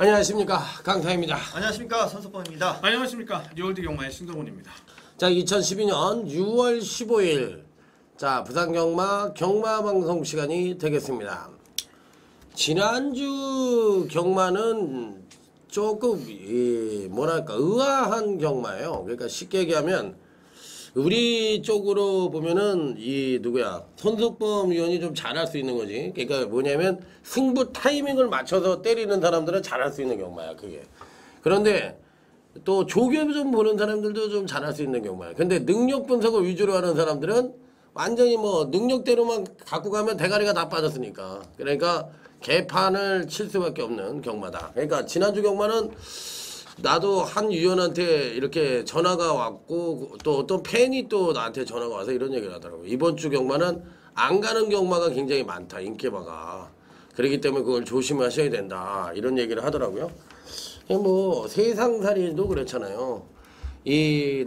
안녕하십니까, 강타입니다. 안녕하십니까, 선석범입니다. 안녕하십니까, 뉴월드 경마의 신동훈입니다. 자, 2012년 6월 15일 자, 부산경마 경마방송 시간이 되겠습니다. 지난주 경마는 조금 뭐랄까 의아한 경마예요. 그러니까 쉽게 얘기하면 우리 쪽으로 보면은 누구야, 손석범 위원이 좀 잘할 수 있는 거지. 그러니까 뭐냐면 승부 타이밍을 맞춰서 때리는 사람들은 잘할 수 있는 경마야, 그게. 그런데 또 조교 좀 보는 사람들도 좀 잘할 수 있는 경마야. 근데 능력 분석을 위주로 하는 사람들은 완전히 뭐 능력대로만 갖고 가면 대가리가 다 빠졌으니까. 그러니까 개판을 칠 수밖에 없는 경마다. 그러니까 지난주 경마는 나도 한 위원한테 이렇게 전화가 왔고 또 어떤 팬이 또 나한테 전화가 와서 이런 얘기를 하더라고요. 이번 주 경마는 안 가는 경마가 굉장히 많다, 인기바가. 그렇기 때문에 그걸 조심하셔야 된다, 이런 얘기를 하더라고요. 뭐 세상살이도 그렇잖아요.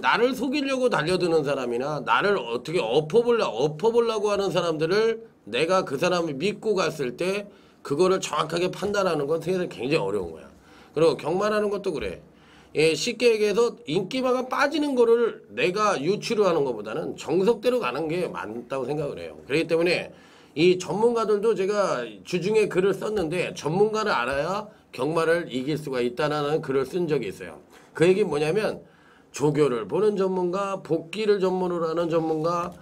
나를 속이려고 달려드는 사람이나 나를 어떻게 엎어보려고 하는 사람들을 내가 그 사람을 믿고 갔을 때 그거를 정확하게 판단하는 건 세상에 굉장히 어려운 거야. 그리고 경마라는 것도 그래. 쉽게 얘기해서 인기바가 빠지는 거를 내가 유추를 하는 것보다는 정석대로 가는 게 맞다고 생각을 해요. 그렇기 때문에 이 전문가들도 제가 주중에 글을 썼는데 전문가를 알아야 경마를 이길 수가 있다는 글을 쓴 적이 있어요. 그 얘기는 뭐냐면 조교를 보는 전문가, 복기를 전문으로 하는 전문가,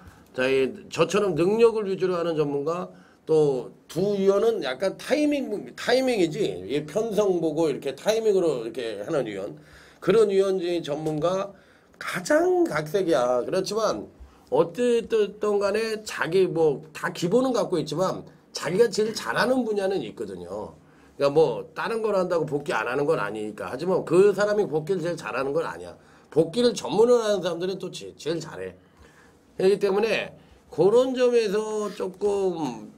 저처럼 능력을 위주로 하는 전문가, 또 두 위원은 약간 타이밍이지. 이 편성 보고 이렇게 타이밍으로 이렇게 하는 위원. 그런 위원이 전문가 가장 각색이야. 그렇지만 어쨌든 간에 자기 뭐 다 기본은 갖고 있지만 자기가 제일 잘하는 분야는 있거든요. 그러니까 뭐 다른 걸 한다고 복귀 안 하는 건 아니니까. 하지만 그 사람이 복귀를 제일 잘하는 건 아니야. 복귀를 전문으로 하는 사람들은 또 제일 잘해. 그렇기 때문에 그런 점에서 조금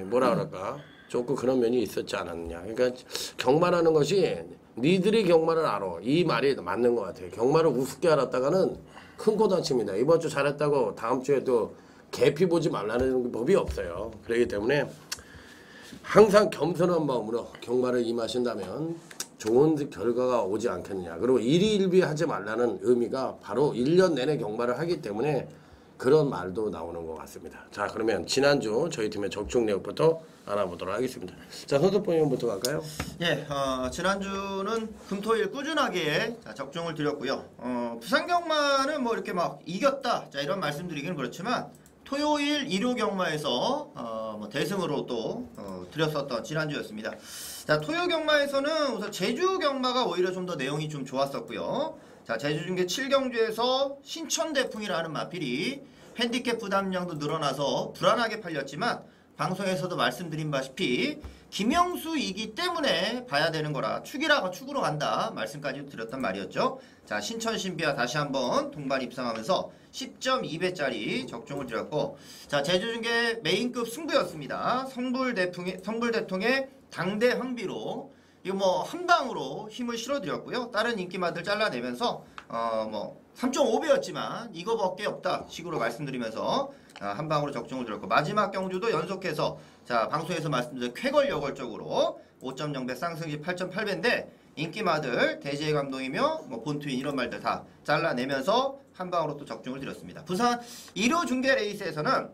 뭐라 그럴까, 조금 그런 면이 있었지 않았느냐. 그러니까 경마라는 것이 니들이 경마를 알아, 이 말이 맞는 것 같아요. 경마를 우습게 알았다가는 큰 코 다칩니다. 이번 주 잘했다고 다음 주에 또 개피 보지 말라는 법이 없어요. 그렇기 때문에 항상 겸손한 마음으로 경마를 임하신다면 좋은 결과가 오지 않겠느냐. 그리고 일희일비하지 말라는 의미가 바로 1년 내내 경마를 하기 때문에 그런 말도 나오는 것 같습니다. 자, 그러면 지난주 저희 팀의 적중 내역부터 알아보도록 하겠습니다. 자, 선석범 의원부터 갈까요? 예, 지난주는 금토일 꾸준하게 적중을 드렸고요. 부산 경마는 뭐 이렇게 막 이겼다, 자, 이런 말씀드리기는 그렇지만 토요일, 일요 경마에서 뭐 대승으로 또 드렸었던 지난주였습니다. 자, 토요 경마에서는 우선 제주 경마가 오히려 좀 더 내용이 좀 좋았었고요. 자, 제주중계 7경주에서 신천대풍이라는 마필이 핸디캡 부담량도 늘어나서 불안하게 팔렸지만 방송에서도 말씀드린 바시피 김영수이기 때문에 봐야 되는 거라 축으로 간다 말씀까지 드렸단 말이었죠. 자, 신천신비와 다시 한번 동반 입상하면서 10.2배짜리 적중을 드렸고, 자, 제주중계 메인급 승부였습니다. 성불대통의 당대 황비로 이거 뭐 한방으로 힘을 실어드렸고요. 다른 인기마들 잘라내면서 뭐 3.5배였지만 이거밖에 없다 식으로 말씀드리면서 한방으로 적중을 드렸고, 마지막 경주도 연속해서 자, 방송에서 말씀드린 쾌걸여걸적으로 5.0배 쌍승시 8.8배인데 인기마들 대지의 감동이며 뭐 본투인 이런 말들 다 잘라내면서 한방으로 또 적중을 드렸습니다. 부산 1호 중계 레이스에서는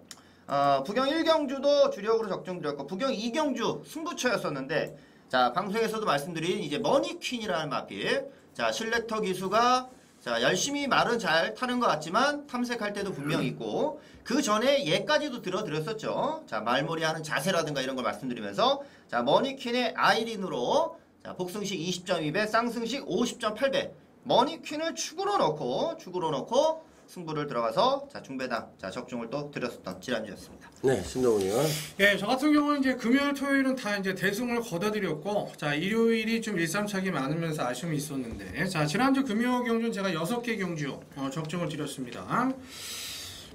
부경 1경주도 주력으로 적중드렸고 부경 2경주 승부처였었는데, 자, 방송에서도 말씀드린 이제 머니퀸이라는 마필, 자, 실렉터 기수가 자, 열심히 말은 잘 타는 것 같지만 탐색할 때도 분명히 있고, 그 전에 얘까지도 들어드렸었죠. 자, 말머리하는 자세라든가 이런 걸 말씀드리면서 자, 머니퀸의 아이린으로 자, 복승식 20.2배, 쌍승식 50.8배, 머니퀸을 축으로 넣고 승부를 들어가서 자, 중배당 자, 적중을 또 드렸었던 지난주였습니다. 네, 신동훈 의원. 예, 저 같은 경우는 이제 금요일, 토요일은 다 이제 대승을 거둬드렸고, 자, 일요일이 좀 일삼차기 많으면서 아쉬움이 있었는데, 자, 지난주 금요 경주는 제가 6개 경주 적중을 드렸습니다.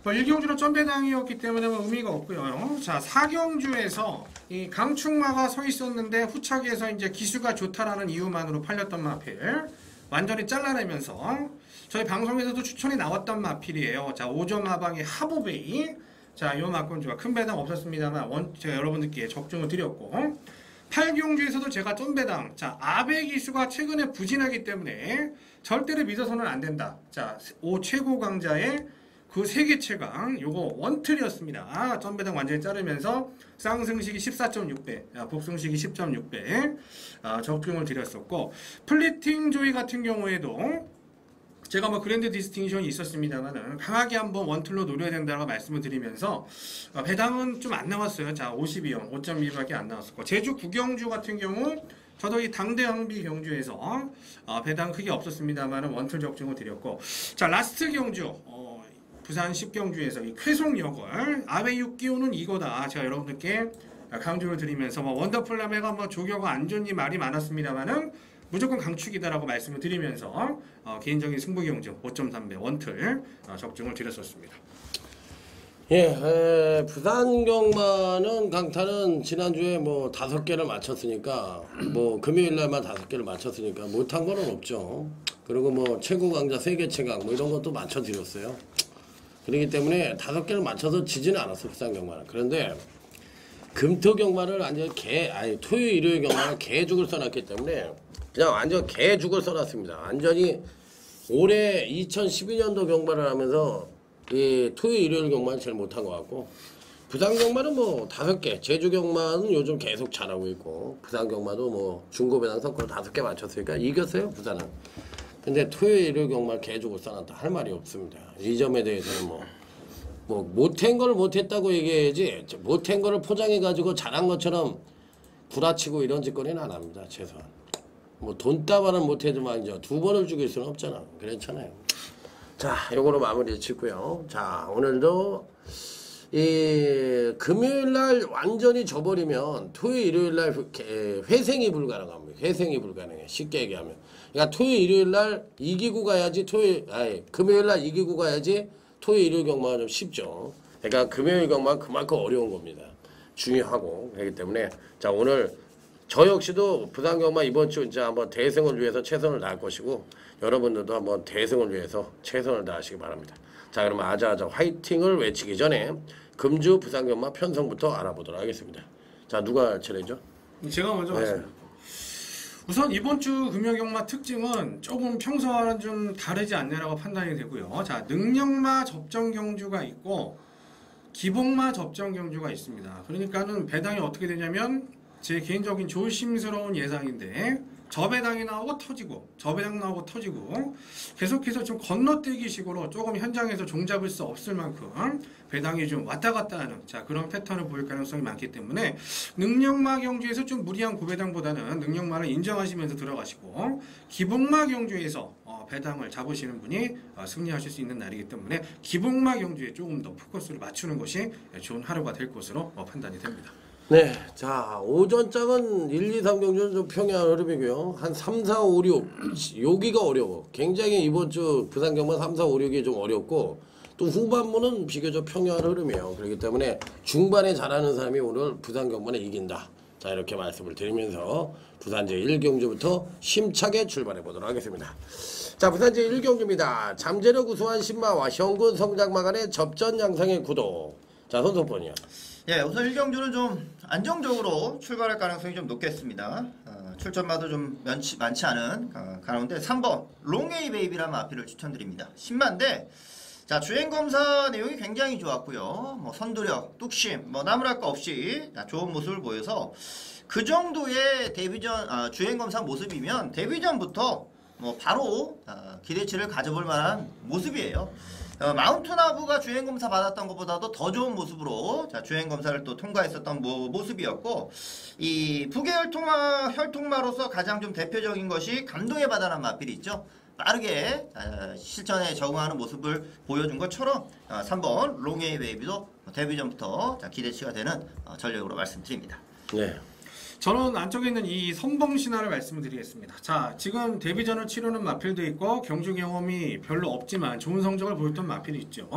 뭐 1경주는 점배당이었기 때문에 뭐 의미가 없고요. 자, 4경주에서 이 강축마가 서 있었는데 후차기에서 이제 기수가 좋다라는 이유만으로 팔렸던 마필 완전히 잘라내면서 저희 방송에서도 추천이 나왔던 마필이에요. 자, 5점 하방의 하보베이. 자, 요 막건주가 큰 배당 없었습니다만 제가 여러분들께 적중을 드렸고, 팔경주에서도 제가 쫀배당, 자, 아베 기수가 최근에 부진하기 때문에 절대로 믿어서는 안 된다. 자, 5 최고 강자의 그 세계 최강, 요거 원틀이었습니다. 쫀배당 완전히 자르면서 상승식이 14.6배, 복승식이 10.6배 적중을 드렸었고, 플리팅 조이 같은 경우에도 제가 뭐 그랜드 디스팅션이 있었습니다만은 강하게 한번 원틀로 노려야 된다고 말씀을 드리면서 배당은 좀 안 나왔어요. 자, 52형 5.2밖에 안 나왔었고, 제주 구경주 같은 경우 저도 이 당대항비 경주에서 배당 크게 없었습니다만은 원틀 적중을 드렸고, 자, 라스트 경주 부산 10경주에서 이 쾌송역을 아베 6기호는 이거다. 제가 여러분들께 강조를 드리면서 뭐 원더풀라메가 뭐 조교가 안 좋니 말이 많았습니다만은 무조건 강축이다라고 말씀을 드리면서 개인적인 승부경주 5.3배 원틀 적중을 드렸었습니다. 예, 부산 경마는 강타는 지난주에 뭐 5개를 맞췄으니까, 뭐 금요일 날만 5개를 맞췄으니까 못한 거는 없죠. 그리고 뭐 최고 강자 세계 최강 뭐 이런 것도 맞춰드렸어요. 그렇기 때문에 5개를 맞춰서 지지는 않았어, 부산 경마는. 그런데 금토 경마를 완전 토요일 일요일 경마를 개죽을 써놨기 때문에 그냥 완전 개죽을 써놨습니다. 완전히 올해 2012년도 경마를 하면서 이 토요일 일요일 경마는 제일 못한 것 같고, 부산 경마는 뭐 5개, 제주 경마는 요즘 계속 잘하고 있고, 부산 경마도 뭐 중고배당 섞고 5개 맞췄으니까 이겼어요, 부산은. 근데 토요일 일요일 경마를 개죽을 써놨다 할 말이 없습니다. 이 점에 대해서는 뭐 못한 걸 못했다고 얘기해야지, 못한 거를 포장해가지고 잘한 것처럼 구라치고 이런 짓거리는 안 합니다. 최소한. 뭐 돈다발은 못해도만 이제 2번을 죽일 수는 없잖아. 그렇잖아요. 자, 요거로 마무리 짓고요. 자, 오늘도 이 금요일날 완전히 져버리면 토요일 일요일날 회생이 불가능합니다. 회생이 불가능해. 쉽게 얘기하면. 그러니까 토요일 일요일날 이기고 가야지 금요일날 이기고 가야지 토요일 일요일 경마가 좀 쉽죠. 그러니까 금요일 경마가 그만큼 어려운 겁니다. 중요하고. 그렇기 때문에 자, 오늘 저 역시도 부산 경마 이번 주 이제 한번 대승을 위해서 최선을 다할 것이고, 여러분들도 한번 대승을 위해서 최선을 다하시기 바랍니다. 자, 그러면 아자아자 화이팅을 외치기 전에 금주 부산 경마 편성부터 알아보도록 하겠습니다. 자, 누가 차례죠? 제가 먼저 말씀드릴게요. 우선 이번 주 금요경마 특징은 조금 평소와는 좀 다르지 않냐라고 판단이 되고요. 자, 능력마 접전 경주가 있고 기복마 접전 경주가 있습니다. 그러니까는 배당이 어떻게 되냐면 제 개인적인 조심스러운 예상인데, 저 배당이 나오고 터지고 저 배당 나오고 터지고 계속해서 좀 건너뛰기 식으로 조금 현장에서 종잡을 수 없을 만큼 배당이 좀 왔다 갔다 하는 그런 패턴을 보일 가능성이 많기 때문에 능력마 경주에서 좀 무리한 고배당보다는 능력마를 인정하시면서 들어가시고, 기복마 경주에서 배당을 잡으시는 분이 승리하실 수 있는 날이기 때문에 기복마 경주에 조금 더 포커스를 맞추는 것이 좋은 하루가 될 것으로 판단이 됩니다. 네, 자, 오전장은 1, 2, 3 경주는 좀 평이한 흐름이고요. 한 3, 4, 5, 6 여기가 어려워. 굉장히 이번 주 부산 경마 3, 4, 5, 6이 좀 어렵고, 또 후반부는 비교적 평이한 흐름이에요. 그렇기 때문에 중반에 잘하는 사람이 오늘 부산 경마는 이긴다. 자, 이렇게 말씀을 드리면서 부산제 1경주부터 심차게 출발해 보도록 하겠습니다. 자, 부산제 1경주입니다. 잠재력 우수한 신마와 현군 성장마 간의 접전 양상의 구도. 자, 손석번이요. 예, 우선 1경주는 좀 안정적으로 출발할 가능성이 좀 높겠습니다. 출전마도 좀 많지 않은 가운데 3번 롱에이 베이비라는 마피를 추천드립니다. 10만대. 자, 주행검사 내용이 굉장히 좋았고요. 뭐 선두력, 뚝심, 뭐 나무랄 거 없이 좋은 모습을 보여서 그 정도의 데뷔전 주행검사 모습이면 데뷔전부터 뭐 바로 기대치를 가져볼 만한 모습이에요. 마운트나부가 주행검사 받았던 것보다도 더 좋은 모습으로 주행검사를 또 통과했었던 모습이었고, 이 북의 혈통마로서 가장 좀 대표적인 것이 감동에 바다라는 마필이 있죠. 빠르게 실전에 적응하는 모습을 보여준 것처럼 3번 롱에이 베이비도 데뷔전부터 기대치가 되는 전력으로 말씀드립니다. 네. 저는 안쪽에 있는 이 선봉신화를 말씀을 드리겠습니다. 자, 지금 데뷔전을 치르는 마필도 있고 경주 경험이 별로 없지만 좋은 성적을 보였던 마필이 있죠.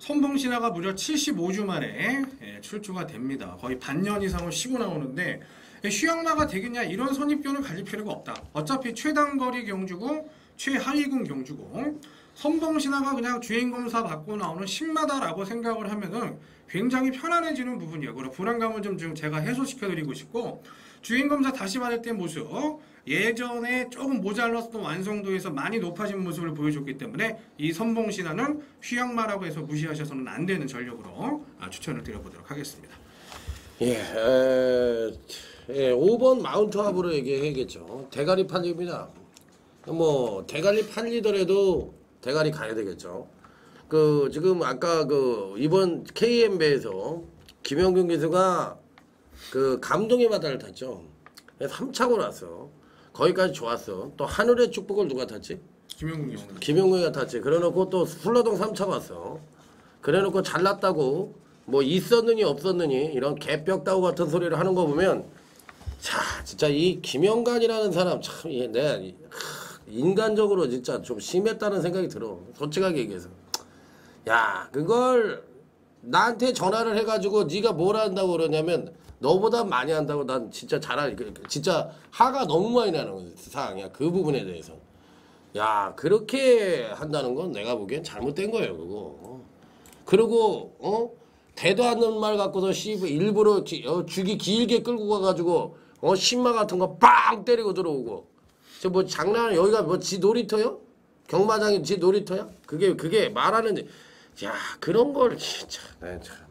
선봉신화가 무려 75주 만에 출주가 됩니다. 거의 반년 이상을 쉬고 나오는데 휴양마가 되겠냐 이런 선입견을 가질 필요가 없다. 어차피 최단거리 경주고 최하위군 경주고 선봉신화가 그냥 주행검사 받고 나오는 신마다라고 생각을 하면은 굉장히 편안해지는 부분이에요. 그리고 불안감을 좀 제가 해소시켜드리고 싶고, 주행검사 다시 받을 때 모습 예전에 조금 모자랐던 완성도에서 많이 높아진 모습을 보여줬기 때문에 이 선봉신화는 휘양마라고 해서 무시하셔서는 안 되는 전력으로 추천을 드려보도록 하겠습니다. 예, 5번 마운트 합으로 얘기해야겠죠. 대가리 팔립니다. 뭐 대가리 팔리더라도 대가리 가야 되겠죠. 그 지금 아까 그 이번 KM배에서 김영균 기수가 그 감동의 바다를 탔죠. 3차고 났어. 거기까지 좋았어. 또 하늘의 축복을 누가 탔지? 김영균이가 탔지. 그래놓고 또 훌러동 3차 왔어. 그래놓고 잘났다고 뭐 있었느니 없었느니 이런 개벽다구 같은 소리를 하는 거 보면 자 진짜 이 김영관이라는 사람 참 내가 인간적으로 진짜 좀 심했다는 생각이 들어. 솔직하게 얘기해서. 야 그걸 나한테 전화를 해가지고 네가 뭘 한다고 그러냐면 너보다 많이 한다고 난 진짜 진짜 화가 너무 많이 나는 상황이야. 그 부분에 대해서. 야 그렇게 한다는 건 내가 보기엔 잘못된 거예요 그거. 그리고 대도 않는 말 갖고서 일부러 죽이 길게 끌고 가가지고 신마 같은 거 빵 때리고 들어오고 저 뭐 장난 여기가 뭐 지 놀이터요? 경마장이 지 놀이터야? 그게 말하는 야 그런 걸 진짜 참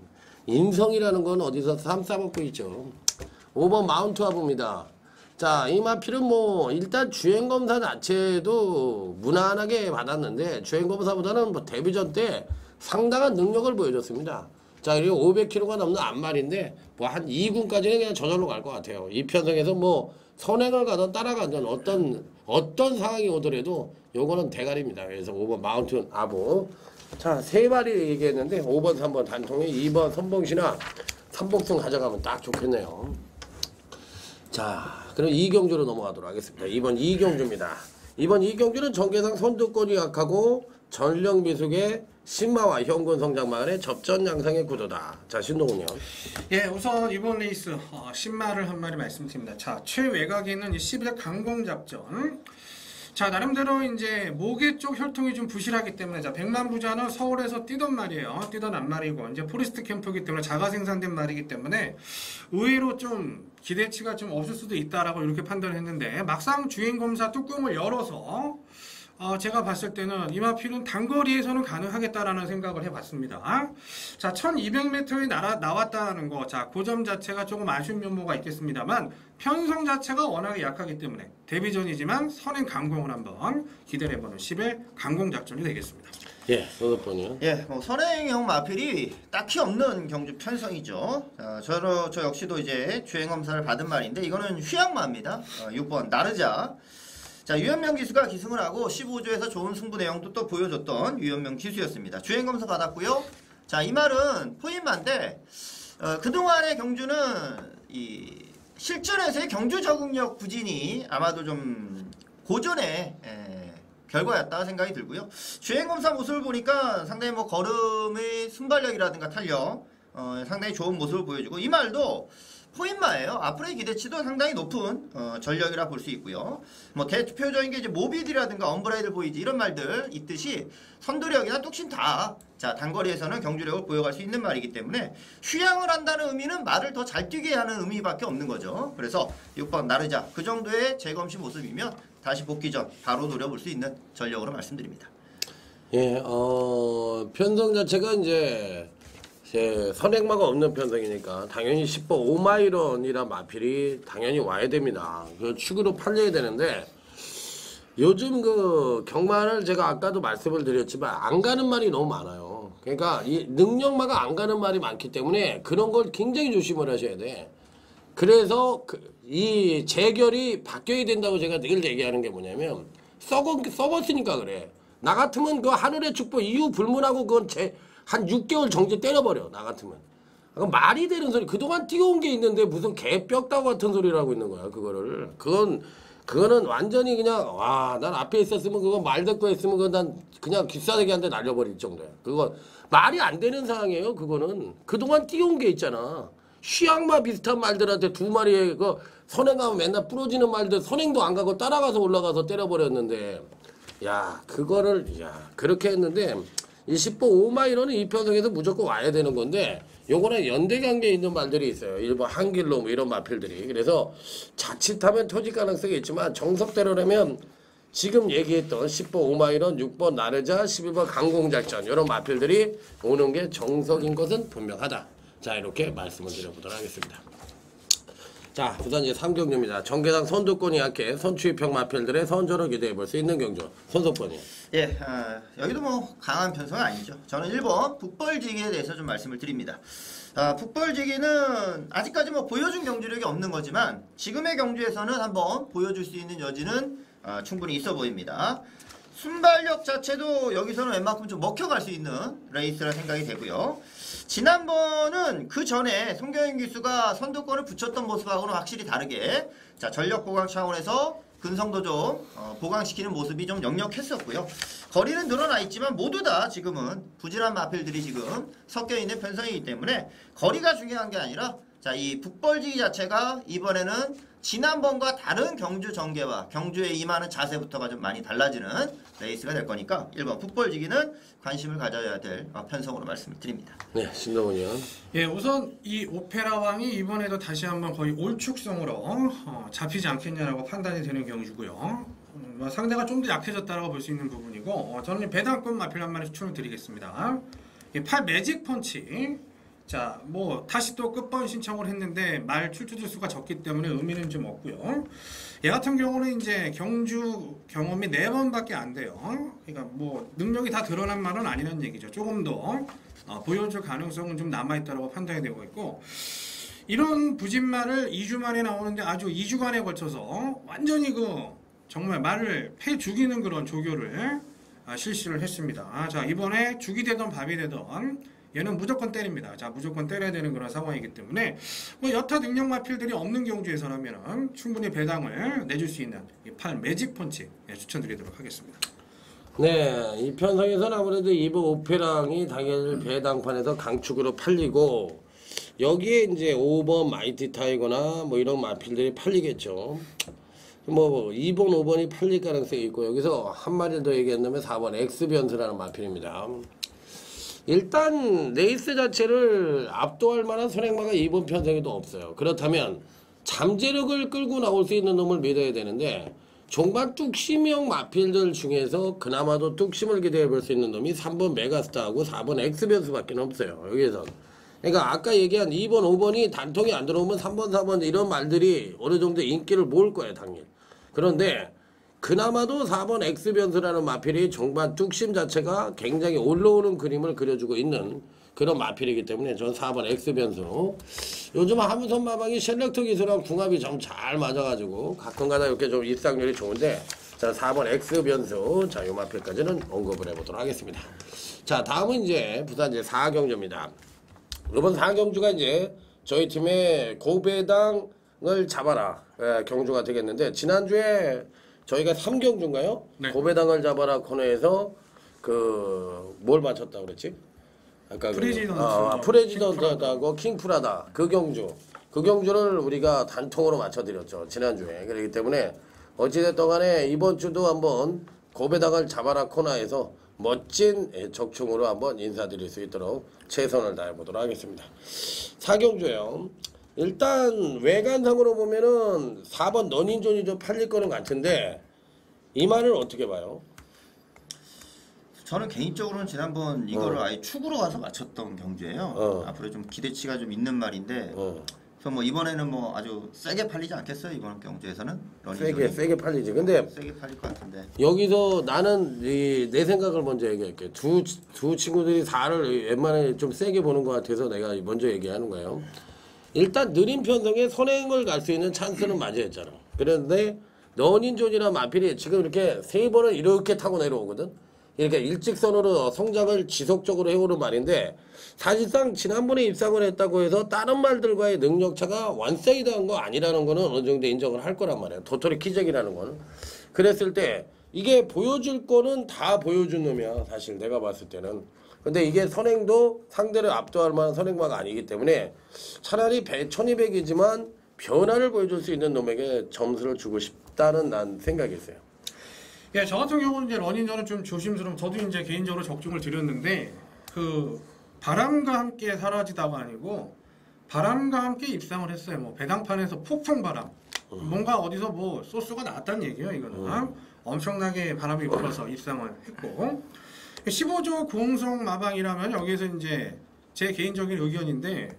인성이라는 건 어디서 삼 싸먹고 있죠. 5번 마운트 화보입니다. 자, 이 마필은 뭐 일단 주행검사 자체도 무난하게 받았는데 주행검사보다는 뭐 데뷔전 때 상당한 능력을 보여줬습니다. 자, 그리고 500kg가 넘는 앞말인데 뭐 한 2군까지는 그냥 저절로 갈 것 같아요. 이 편성에서 뭐 선행을 가든 따라가든 어떤 상황이 오더라도 요거는 대가리입니다. 그래서 5번 마운트 아보. 자, 세 마리 얘기했는데 5번, 3번 단통에 2번 선봉신화 3복승 가져가면 딱 좋겠네요. 자, 그럼 이경주로 넘어가도록 하겠습니다. 2번 이경주입니다. 2번 이경주는 전개상 선두권이 약하고 전력 미숙의 신마와 현군 성장마을의 접전 양상의 구도다. 자, 신동훈이요. 예, 우선 이번 레이스 신마를 한 마리 말씀드립니다. 자, 최외곽에 있는 이 11회 강공작전. 자, 나름대로 이제 목의 쪽 혈통이 좀 부실하기 때문에 자, 백만부자는 서울에서 뛰던 말이에요. 뛰던 앞말이고 이제 포리스트 캠프이기 때문에 자가 생산된 말이기 때문에 의외로 좀 기대치가 좀 없을 수도 있다라고 이렇게 판단을 했는데 막상 주행검사 뚜껑을 열어서 제가 봤을 때는 이 마필은 단거리에서는 가능하겠다라는 생각을 해봤습니다. 자, 1200m에 나왔다는 거, 자, 그 점 자체가 조금 아쉬운 면모가 있겠습니다만 편성 자체가 워낙에 약하기 때문에 데뷔전이지만 선행 강공을 한번 기대를 해보는 10회 강공 작전이 되겠습니다. 예, 6번이요. 예, 뭐 선행형 마필이 딱히 없는 경주 편성이죠. 저 역시도 이제 주행 검사를 받은 말인데 이거는 휘양마입니다. 6번 나르자. 자, 유현명 기수가 기승을 하고 15조에서 좋은 승부 내용도 또 보여줬던 유현명 기수였습니다. 주행검사 받았고요. 자, 이 말은 포인마인데 그동안의 경주는 이 실전에서의 경주 적응력 부진이 아마도 좀 고전의 결과였다 생각이 들고요. 주행검사 모습을 보니까 상당히 뭐 걸음의 순발력이라든가 탄력 상당히 좋은 모습을 보여주고 이 말도 포인마예요. 앞으로의 기대치도 상당히 높은 전력이라 볼 수 있고요. 뭐 대표적인 게 이제 모비디라든가 언브라이드 보이지 이런 말들 있듯이 선도력이나 뚝심 다 자, 단거리에서는 경주력을 보여갈 수 있는 말이기 때문에 휴양을 한다는 의미는 말을 더 잘 뛰게 하는 의미밖에 없는 거죠. 그래서 6번 나르자 그 정도의 재검시 모습이면 다시 복귀 전 바로 노려볼 수 있는 전력으로 말씀드립니다. 예, 편성 자체가 이제 선행마가 없는 편성이니까 당연히 10번 오마이런이란 마필이 당연히 와야 됩니다. 그 축으로 팔려야 되는데 요즘 그 경마를 제가 아까도 말씀을 드렸지만 안 가는 말이 너무 많아요. 그러니까 이 능력마가 안 가는 말이 많기 때문에 그런 걸 굉장히 조심을 하셔야 돼. 그래서 이 재결이 바뀌어야 된다고 제가 늘 얘기하는 게 뭐냐면 썩었으니까 그래. 나 같으면 그 하늘의 축복 이후 불문하고 그건 한 6개월 정지 때려버려. 나 같으면. 그건 말이 되는 소리. 그동안 띄워온 게 있는데 무슨 개뼈다구 같은 소리를 하고 있는 거야. 그거를. 그거는 완전히 그냥 와, 난 앞에 있었으면 그거 말 듣고 했으면 그건 난 그냥 귀싸대기한테 날려버릴 정도야. 그거 말이 안 되는 상황이에요. 그거는. 그동안 띄워온 게 있잖아. 쉬양마 비슷한 말들한테 두 마리에 그 선행하면 맨날 부러지는 말들 선행도 안 가고 따라가서 올라가서 때려버렸는데 야 그거를 그렇게 했는데 이 10보 5마일은 이 편성에서 무조건 와야 되는 건데 요거는 연대 관계에 있는 말들이 있어요. 일본 한길로 뭐 이런 마필들이. 그래서 자칫하면 터질 가능성이 있지만 정석대로라면 지금 얘기했던 10번 5마일은 6번 나르자 12번 강공작전 이런 마필들이 오는 게 정석인 것은 분명하다. 자 이렇게 말씀을 드려보도록 하겠습니다. 자 부산 이제 3경주입니다. 정계당 선두권이 약해 선추위평 마필들의 선전을 기대해볼 수 있는 경주. 선수권이. 예, 여기도 뭐 강한 편성은 아니죠. 저는 1번 북벌지기에 대해서 좀 말씀을 드립니다. 북벌지기는 아직까지 뭐 보여준 경주력이 없는 거지만 지금의 경주에서는 한번 보여줄 수 있는 여지는 충분히 있어 보입니다. 순발력 자체도 여기서는 웬만큼 좀 먹혀갈 수 있는 레이스라 생각이 되고요. 지난번은 그 전에 송경인 기수가 선두권을 붙였던 모습하고는 확실히 다르게 자 전력 보강 차원에서 근성도 좀 보강시키는 모습이 좀 역력했었고요. 거리는 늘어나 있지만 모두 다 지금은 부진한 마필들이 지금 섞여 있는 편성이기 때문에 거리가 중요한 게 아니라 자 이 북벌지기 자체가 이번에는 지난번과 다른 경주 전개와 경주에 임하는 자세부터가 좀 많이 달라지는 레이스가 될 거니까 1번 북벌지기는 관심을 가져야 될 편성으로 말씀을 드립니다. 네, 신동훈이요. 예, 우선 이 오페라 왕이 이번에도 다시 한번 거의 올축성으로 잡히지 않겠냐라고 판단이 되는 경주고요. 상대가 좀 더 약해졌다라고 볼 수 있는 부분이고 저는 배당권 마필 한 마리 추천을 드리겠습니다. 8 매직 펀치. 자, 뭐 다시 또 끝번 신청을 했는데 말 출주주 수가 적기 때문에 의미는 좀 없고요. 얘 같은 경우는 이제 경주 경험이 4번밖에 안 돼요. 그러니까 뭐 능력이 다 드러난 말은 아니라는 얘기죠. 조금 더 보여줄 가능성은 좀 남아있다고 판단이 되고 있고 이런 부진말을 2주 만에 나오는데 아주 2주간에 걸쳐서 완전히 정말 말을 패 죽이는 그런 조교를 실시를 했습니다. 자, 이번에 죽이 되던 밥이 되던 얘는 무조건 때립니다. 자, 무조건 때려야 되는 그런 상황이기 때문에 뭐 여타 능력 마필들이 없는 경주에서라면 충분히 배당을 내줄 수 있는 이 8 매직 펀치 추천드리도록 하겠습니다. 네, 이 편성에서는 아무래도 2번 오페랑이 당일 배당판에서 강축으로 팔리고 여기에 이제 5번 마이티 타이거나 뭐 이런 마필들이 팔리겠죠. 뭐 2번, 5번이 팔릴 가능성이 있고 여기서 한 마리 더 얘기한다면 4번 엑스변수라는 마필입니다. 일단 레이스 자체를 압도할 만한 선행마가 이번 편성에도 없어요. 그렇다면 잠재력을 끌고 나올 수 있는 놈을 믿어야 되는데 종반 뚝심형 마필들 중에서 그나마도 뚝심을 기대해 볼 수 있는 놈이 3번 메가스타하고 4번 엑스변수밖에 없어요. 여기에선. 그러니까 아까 얘기한 2번, 5번이 단통이 안 들어오면 3번, 4번 이런 말들이 어느 정도 인기를 모을 거예요, 당일. 그런데 그나마도 4번 X변수라는 마필이 종반 뚝심 자체가 굉장히 올라오는 그림을 그려주고 있는 그런 마필이기 때문에 전 4번 X변수. 요즘 하무선 마방이 셀렉터 기술하고 궁합이 좀 잘 맞아가지고 가끔가다 이렇게 좀 입상률이 좋은데 자 4번 X변수 자 요 마필까지는 언급을 해보도록 하겠습니다. 자 다음은 이제 부산 이제 4경주입니다. 이번 4경주가 이제 저희 팀의 고배당을 잡아라 경주가 되겠는데 지난주에 저희가 3경주인가요? 네. 고배당을 잡아라 코너에서 뭘 맞췄다고 그랬지? 아까 프레지던트하고 킹프라다 그 경주를 우리가 단통으로 맞춰드렸죠 지난주에. 그렇기 때문에 어찌됐든 간에 이번 주도 한번 고배당을 잡아라 코너에서 멋진 적중으로 한번 인사드릴 수 있도록 최선을 다해보도록 하겠습니다. 4경주요. 일단 외관상으로 보면은 4번 너닌존이 좀 팔릴 거는 같은데 이 말을 어떻게 봐요? 저는 개인적으로는 지난번 이거를 아예 축으로 가서 맞췄던 경주예요. 앞으로 좀 기대치가 좀 있는 말인데 그래서 뭐 이번에는 뭐 아주 세게 팔리지 않겠어요? 이번 경주에서는 세게 팔리지. 근데 세게 팔릴 것 같은데 여기서 나는 내 생각을 먼저 얘기할게. 두 친구들이 4를 웬만하면 좀 세게 보는 것 같아서 내가 먼저 얘기하는 거예요. 일단 느린 편성에 선행을 갈 수 있는 찬스는 맞이했잖아. 그런데 너닌존이나 마필이 지금 이렇게 3번을 이렇게 타고 내려오거든. 이렇게 일직선으로 성장을 지속적으로 해오는 말인데 사실상 지난번에 입상을 했다고 해서 다른 말들과의 능력차가 완사이드한 거 아니라는 거는 어느 정도 인정을 할 거란 말이야. 도토리 키재기라는 거는. 그랬을 때 이게 보여줄 거는 다 보여준 놈이야. 사실 내가 봤을 때는. 근데 이게 선행도 상대를 압도할 만한 선행마가 아니기 때문에 차라리 1200이지만 변화를 보여줄 수 있는 놈에게 점수를 주고 싶다는 난 생각이 있어요. 예, 저 같은 경우는 이제 러닝전은 좀 조심스러운. 저도 이제 개인적으로 적중을 드렸는데 그 바람과 함께 사라지다가 아니고 바람과 함께 입상을 했어요. 뭐 배당판에서 폭풍 바람. 뭔가 어디서 뭐 소스가 나왔다는 얘기예요. 이거는 엄청나게 바람이 불어서 입상을 했고 15조 고응성 마방이라면 여기에서 이제 제 개인적인 의견인데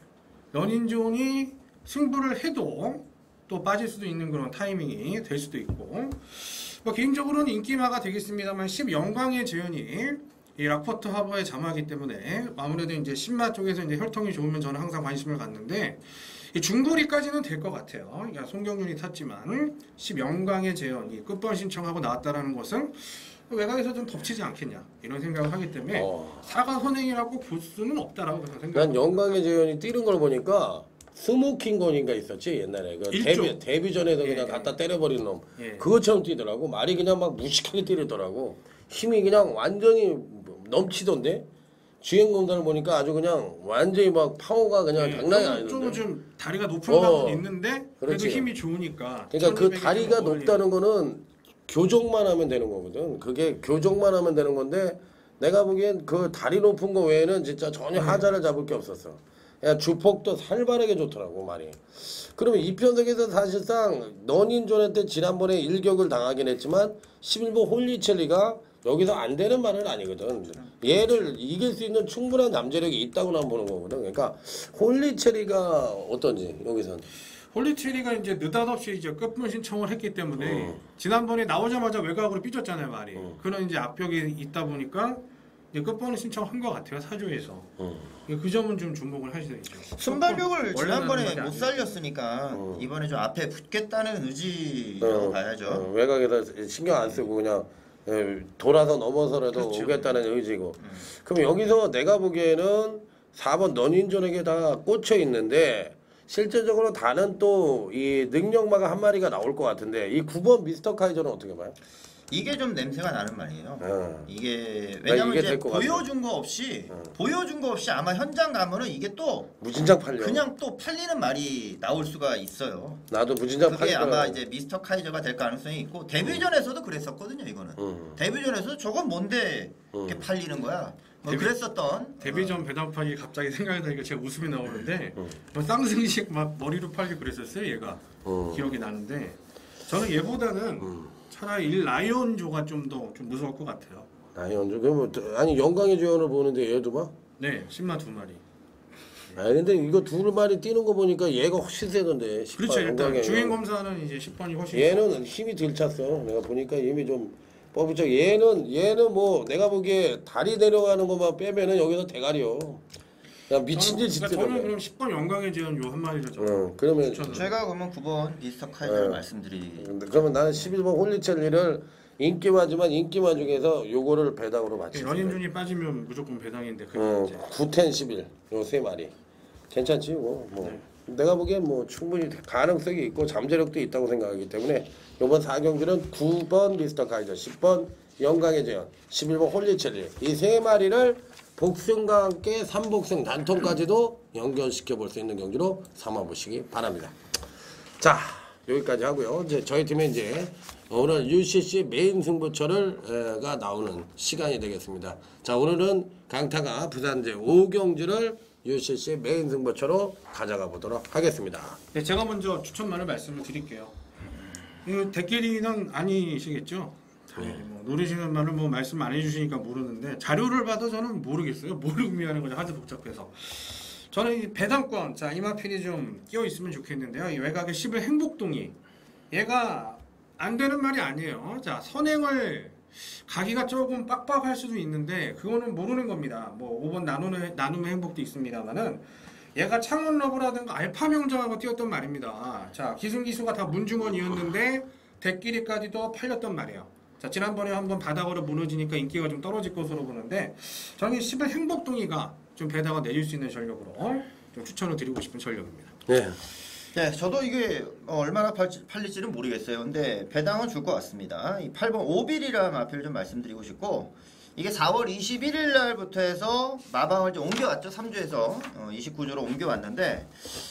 러닝존이 승부를 해도 또 빠질 수도 있는 그런 타이밍이 될 수도 있고 뭐 개인적으로는 인기마가 되겠습니다만 10영광의 재현이 이 락포트 하버의 자마이기 때문에 아무래도 이제 신마 쪽에서 이제 혈통이 좋으면 저는 항상 관심을 갖는데 이 중거리까지는 될 것 같아요. 그러니까 송경윤이 탔지만 10영광의 재현이 끝번 신청하고 나왔다라는 것은 외곽에서 좀 덮치지 않겠냐 이런 생각을 하기 때문에 사과 선행이라고 볼 수는 없다라고 생각합니다. 난 영광의 재현이 뛰는 걸 보니까 스모킹 건인가 있었지 옛날에 그 데뷔전에서 그냥 갖다 때려버리는 놈 그것처럼 뛰더라고. 말이 그냥 막 무식하게 뛰더라고. 힘이 그냥 완전히 넘치던데 주행검사를 보니까 아주 그냥 완전히 막 파워가 그냥 장난이 아니던데. 좀 다리가 높은 감은 있는데 그래도 힘이 좋으니까. 그러니까 그 다리가 높다는 거는 교정만 하면 되는 거거든. 그게 교정만 하면 되는 건데 내가 보기엔 그 다리 높은 거 외에는 진짜 전혀 하자를 잡을 게 없었어. 야, 주폭도 살벌하게 좋더라고 말이. 그러면 이 편석에서 사실상 너닌존 때 지난번에 일격을 당하긴 했지만 11번 홀리첼리가 여기서 안 되는 말은 아니거든. 얘를 이길 수 있는 충분한 잠재력이 있다고 난 보는 거거든. 그러니까 홀리첼리가 어떤지 여기선. 홀리체리가 이제 느닷없이 이제 끝분 신청을 했기 때문에 지난번에 나오자마자 외곽으로 삐졌잖아요 말이. 그런 이제 압력이 있다 보니까 이제 끝번 신청한 것 같아요 사조에서. 그 점은 좀 주목을 하시죠. 순발력을 지난번에 못 살렸으니까 이번에 좀 앞에 붙겠다는 의지라고 봐야죠. 외곽에다 신경 안 쓰고 그냥 돌아서 넘어서라도 오겠다는 의지고. 그럼 여기서 내가 보기에는 4번 너닌존에게 다 꽂혀 있는데 실제적으로 다른 또 이 능력마가 한 마리가 나올 것 같은데 이 9번 미스터 카이저는 어떻게 봐요? 이게 좀 냄새가 나는 말이에요. 이게 왜냐면 이제 보여준 거 없이 아마 현장 가면은 이게 또 무진장 팔려. 그냥 또 팔리는 말이 나올 수가 있어요. 나도 무진장 그게 아마 이제 미스터 카이저가 될 가능성이 있고 데뷔전에서도 그랬었거든요. 이거는 데뷔전에서 저건 뭔데 이렇게 팔리는 거야. 뭐 그랬었던 데뷔전 배당판이 갑자기 생각이 나니까 제가 웃음이 나오는데 뭐 쌍승식 막 머리로 팔리고 그랬었어요. 얘가 기억이 나는데 저는 얘보다는 차라리 이 라이온조가 좀 더 좀 무서울 것 같아요. 라이온조 그럼 아니 영광의 조연을 보는데 얘도 봐? 네, 10마 2마리. 아니 근데 이거 2마리 뛰는 거 보니까 얘가 훨씬 세던데. 그렇죠. 일단 주행 검사는 이제 10번이 훨씬. 얘는 힘이 덜 찼어. 내가 보니까 힘이 좀 뻗죠. 얘는 뭐 내가 보기에 다리 내려가는 것만 빼면은 여기서 대가리요. 그냥 미친 듯이 저는 그럼 10번 영광의 재현 요 한 마리를 그러면 제가 그러면 9번 미스터 카이저를 그러면 나는 11번 홀리첼리를 인기마지만 인기마 중에서 요거를 배당으로 맞추. 러닝존이 빠지면 무조건 배당인데. 9, 10, 11 요 세 마리 괜찮지 뭐. 네. 내가 보기엔 뭐 충분히 가능성이 있고 잠재력도 있다고 생각하기 때문에 이번 4경기는 9번 미스터 카이저, 10번 영광의 재현, 11번 홀리첼리 이 세 마리를 복승과 함께 3복승 단통까지도 연결시켜 볼 수 있는 경기로 삼아보시기 바랍니다. 자 여기까지 하고요. 이제 저희 팀에 이제 오늘 UCC 메인 승부처가 나오는 시간이 되겠습니다. 자 오늘은 강타가 부산제 5경주를 UCC 메인 승부처로 가져가 보도록 하겠습니다. 네, 제가 먼저 추천만을 말씀을 드릴게요. 이 대끼리는 아니시겠죠? 네, 뭐 노리시는 말을 뭐 말씀 안 해주시니까 모르는데 자료를 봐도 저는 모르겠어요. 뭘 의미하는 건지 하도 복잡해서. 저는 이 배당권, 자 이마필이 좀 끼어 있으면 좋겠는데요. 이 외곽의 10의 행복동이 얘가 안 되는 말이 아니에요. 자 선행을 가기가 조금 빡빡할 수도 있는데 그거는 모르는 겁니다. 뭐 5번 나눔의 행복도 있습니다만은 얘가 창원러브라든가 알파 명정하고 뛰었던 말입니다. 자 기승기수가 다 문중원이었는데 대끼리까지도 팔렸던 말이에요. 자 지난번에 한번 바닥으로 무너지니까 인기가 좀 떨어질 것으로 보는데 저는 10의 행복동이가 좀 배당을 내줄 수 있는 전력으로 좀 추천을 드리고 싶은 전력입니다. 네. 네, 저도 이게 얼마나 팔릴지는 모르겠어요. 근데 배당은 줄 것 같습니다. 이 8번 오빌이라는 마필을 좀 말씀드리고 싶고 이게 4월 21일 날부터 해서 마방을 좀 옮겨왔죠. 3주에서 29주로 옮겨왔는데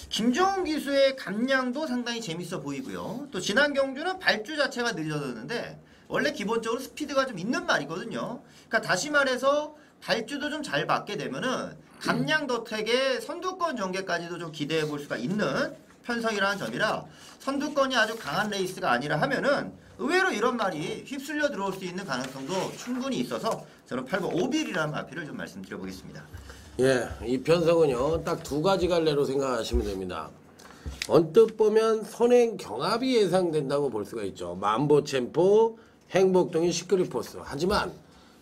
김정훈 기수의 감량도 상당히 재밌어 보이고요. 또 지난 경주는 발주 자체가 늦어졌는데 원래 기본적으로 스피드가 좀 있는 말이거든요. 그러니까 다시 말해서 발주도 좀 잘 받게 되면은 감량더택의 선두권 전개까지도 좀 기대해 볼 수가 있는 편성이라는 점이라 선두권이 아주 강한 레이스가 아니라 하면은 의외로 이런 말이 휩쓸려 들어올 수 있는 가능성도 충분히 있어서 저는 8번 오빌이라는 마피를 좀 말씀드려보겠습니다. 예, 이 편성은요 딱 두 가지 갈래로 생각하시면 됩니다. 언뜻 보면 선행 경합이 예상된다고 볼 수가 있죠. 만보챔포, 행복동이 시크릿포스. 하지만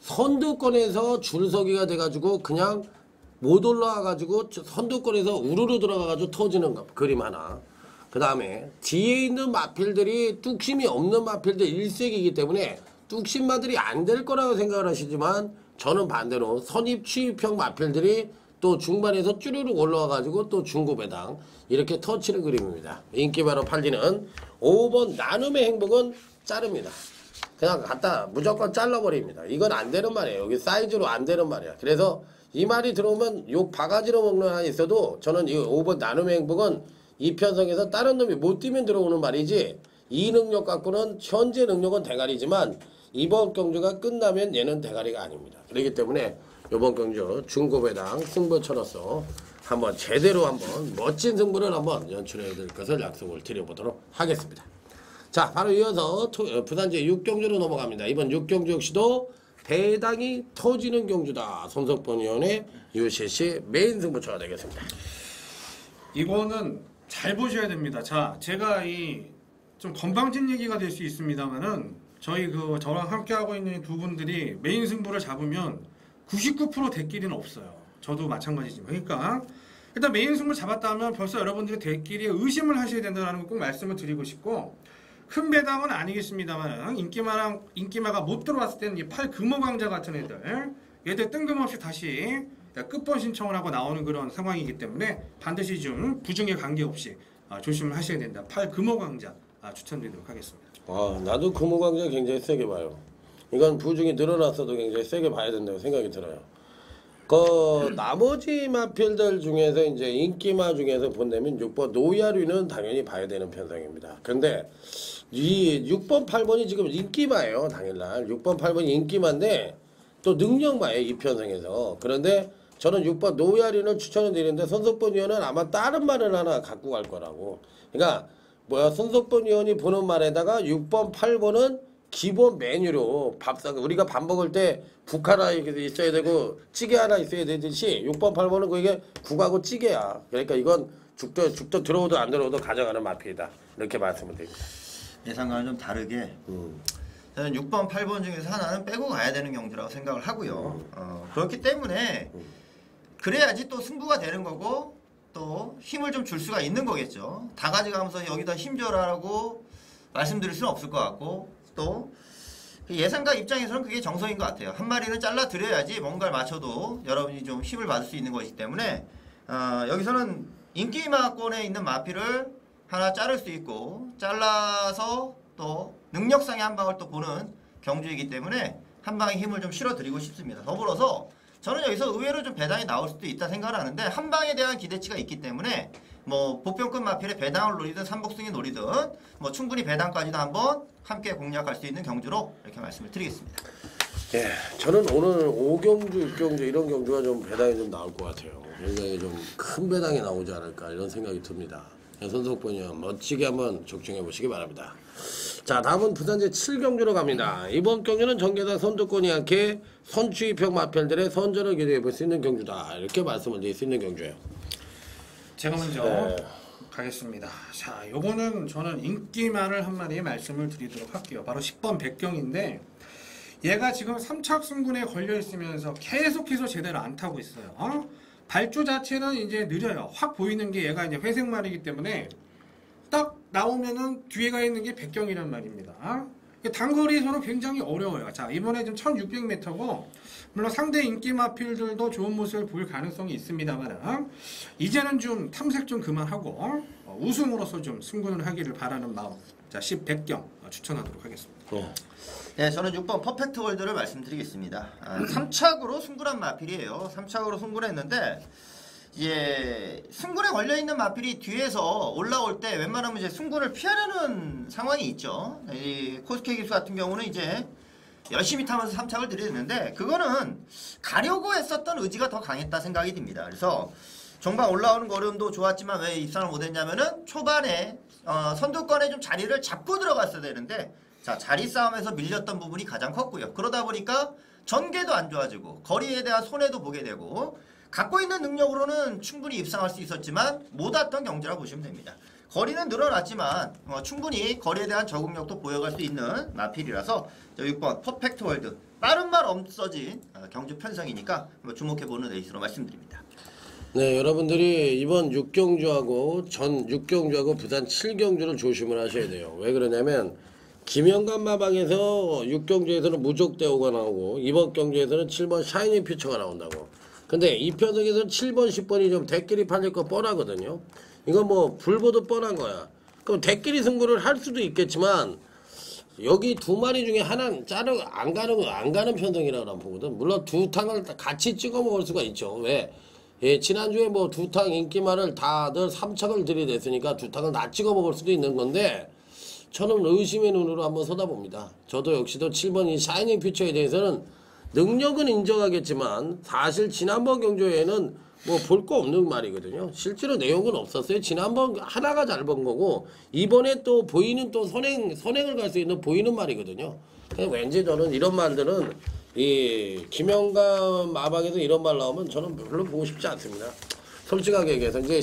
선두권에서 줄서기가 돼가지고 그냥 못 올라와가지고 선두권에서 우르르 들어가가지고 터지는 그림 하나. 그 다음에 뒤에 있는 마필들이 뚝심이 없는 마필들 일색이기 때문에 뚝심마들이 안 될 거라고 생각을 하시지만 저는 반대로 선입 취입형 마필들이 또 중반에서 쭈르륵 올라와가지고 또 중고배당 이렇게 터치는 그림입니다. 인기바로 팔리는 5번 나눔의 행복은 자릅니다. 그냥 갖다 무조건 잘라버립니다. 이건 안 되는 말이에요. 여기 사이즈로 안 되는 말이야. 그래서 이 말이 들어오면 욕 바가지로 먹는 하나 있어도 저는 이 5번 나눔의 행복은 이 편성에서 다른 놈이 못 뛰면 들어오는 말이지 이 능력 갖고는 현재 능력은 대가리지만 이번 경주가 끝나면 얘는 대가리가 아닙니다. 그렇기 때문에 이번 경주 중고배당 승부처로서 한번 제대로 한번 멋진 승부를 한번 연출해야 될 것을 약속을 드려보도록 하겠습니다. 자, 바로 이어서 부산제 6경주로 넘어갑니다. 이번 6경주 역시도 배당이 터지는 경주다. 손석본 의원의 UCC 메인 승부처가 되겠습니다. 이거는 잘 보셔야 됩니다. 자, 제가 이 좀 건방진 얘기가 될 수 있습니다만은 저희 저랑 함께 하고 있는 두 분들이 메인 승부를 잡으면 99% 대끼리는 없어요. 저도 마찬가지지만. 그러니까 일단 메인 승부를 잡았다 하면 벌써 여러분들이 대끼리에 의심을 하셔야 된다는 걸 꼭 말씀을 드리고 싶고 큰 배당은 아니겠습니다만 인기마가 못 들어왔을 때는 이 팔 금호강자 같은 얘들 뜬금없이 다시 끝번 신청을 하고 나오는 그런 상황이기 때문에 반드시 좀 부중에 관계없이 조심을 하셔야 된다. 팔 금호강자 추천드리도록 하겠습니다. 나도 금호강자 굉장히 세게 봐요. 이건 부중이 늘어났어도 굉장히 세게 봐야 된다고 생각이 들어요. 나머지 마필들 중에서 이제 인기마 중에서 본다면 6번 노야류는 당연히 봐야 되는 편성입니다. 근데 이 6번, 8번이 지금 인기마예요. 당일날 6번, 8번이 인기마인데 또 능력마예요. 이 편성에서. 그런데 저는 6번 노야류는 추천을 드리는데 손석본 의원은 아마 다른 말을 하나 갖고 갈 거라고. 그러니까 손석본 의원이 보는 말에다가 6번, 8번은 기본 메뉴로 우리가 밥 먹을 때 국 하나 있어야 되고 찌개 하나 있어야 되듯이 6번, 8번은 그게 국하고 찌개야. 그러니까 이건 죽도 들어오도 안 들어오도 가져가는 마필이다. 이렇게 말씀을 드립니다. 예상과는 좀 다르게 저는 6번, 8번 중에서 하나는 빼고 가야 되는 경주라고 생각을 하고요. 그렇기 때문에 그래야지 또 승부가 되는 거고 또 힘을 좀 줄 수가 있는 거겠죠. 다 가져가면서 여기다 힘줘라라고 말씀드릴 수는 없을 것 같고 또 예상가 입장에서는 그게 정석인 것 같아요. 한 마리는 잘라 드려야지 뭔가를 맞춰도 여러분이 좀 힘을 받을 수 있는 것이기 때문에 여기서는 인기마권에 있는 마피를 하나 자를 수 있고 잘라서 또 능력상의 한 방을 또 보는 경주이기 때문에 한 방에 힘을 좀 실어드리고 싶습니다. 더불어서 저는 여기서 의외로 좀 배당이 나올 수도 있다 생각을 하는데 한 방에 대한 기대치가 있기 때문에 뭐 보편급 마필의 배당을 노리든 삼복승이 노리든 뭐 충분히 배당까지도 한번 함께 공략할 수 있는 경주로 이렇게 말씀을 드리겠습니다. 예, 저는 오늘 5경주, 6경주 이런 경주가 좀 배당이 좀 나올 것 같아요. 굉장히 좀 큰 배당이 나오지 않을까 이런 생각이 듭니다. 손석본 의원 멋지게 한번 적중해 보시기 바랍니다. 자, 다음은 부산제 7경주로 갑니다. 이번 경주는 전개당 선두권이 않게 선취입형 마필들의 선전을 기대해 볼 수 있는 경주다. 이렇게 말씀을 드릴 수 있는 경주예요. 제가 먼저 가겠습니다. 자, 요거는 저는 인기마를 한 마리 말씀을 드리도록 할게요. 바로 10번 백경인데 얘가 지금 3착 승군에 걸려 있으면서 계속해서 제대로 안 타고 있어요. 발주 자체는 이제 느려요. 확 보이는 게 얘가 이제 회색말이기 때문에 딱 나오면은 뒤에 가 있는 게 백경이란 말입니다. 단거리에서는 굉장히 어려워요. 자, 이번에 지금 1600m고 물론 상대 인기 마필들도 좋은 모습을 보일 가능성이 있습니다만 이제는 좀 탐색 좀 그만하고 우승으로서 좀 승부를 하기를 바라는 마음. 자, 10백경 추천하도록 하겠습니다. 네, 저는 6번 퍼펙트 월드를 말씀드리겠습니다. 3착으로 승부한 마필이에요. 3착으로 승부를 했는데 이제 승군에 걸려 있는 마필이 뒤에서 올라올 때 웬만하면 이제 승군을 피하려는 상황이 있죠. 이 코스케 기수 같은 경우는 이제 열심히 타면서 3착을 들이댔는데 그거는 가려고 했었던 의지가 더 강했다 생각이 듭니다. 그래서 종방 올라오는 걸음도 좋았지만 왜 입상을 못했냐면은 초반에 선두권에 좀 자리를 잡고 들어갔어야 되는데 자 자리 싸움에서 밀렸던 부분이 가장 컸고요. 그러다 보니까 전개도 안 좋아지고 거리에 대한 손해도 보게 되고 갖고 있는 능력으로는 충분히 입상할 수 있었지만 못 왔던 경기라고 보시면 됩니다. 거리는 늘어났지만 충분히 거리에 대한 적응력도 보여갈 수 있는 마필이라서 6번 퍼펙트 월드 빠른 말 없어진 경주 편성이니까 한번 주목해보는 레이스로 말씀드립니다. 네, 여러분들이 이번 6경주하고 전 6경주하고 부산 7경주를 조심을 하셔야 돼요. 왜 그러냐면 김영관 마방에서 6경주에서는 무적대오가 나오고 이번 경주에서는 7번 샤이니 퓨처가 나온다고. 근데 이 편성에서는 7번, 10번이 좀 대끼리 팔릴 거 뻔하거든요. 이건 뭐 불보듯 뻔한 거야. 그럼 대끼리 승부를 할 수도 있겠지만 여기 두 마리 중에 하나는 안 가는 편성이라고 난 보거든. 물론 두 탕을 같이 찍어 먹을 수가 있죠. 왜? 예, 지난주에 뭐 두 탕 인기말을 다들 3착을 들이댔으니까 두 탕을 다 찍어 먹을 수도 있는 건데 저는 의심의 눈으로 한번 쏟아봅니다. 저도 역시도 7번 이 샤이닝 퓨처에 대해서는 능력은 인정하겠지만 사실 지난번 경주에는 뭐 볼 거 없는 말이거든요. 실제로 내용은 없었어요. 지난번 하나가 잘 본 거고 이번에 또 보이는 또 선행을 갈 수 있는 보이는 말이거든요. 왠지 저는 이런 말들은 이 김영감 마방에서 이런 말 나오면 저는 별로 보고 싶지 않습니다. 솔직하게 얘기해서 이제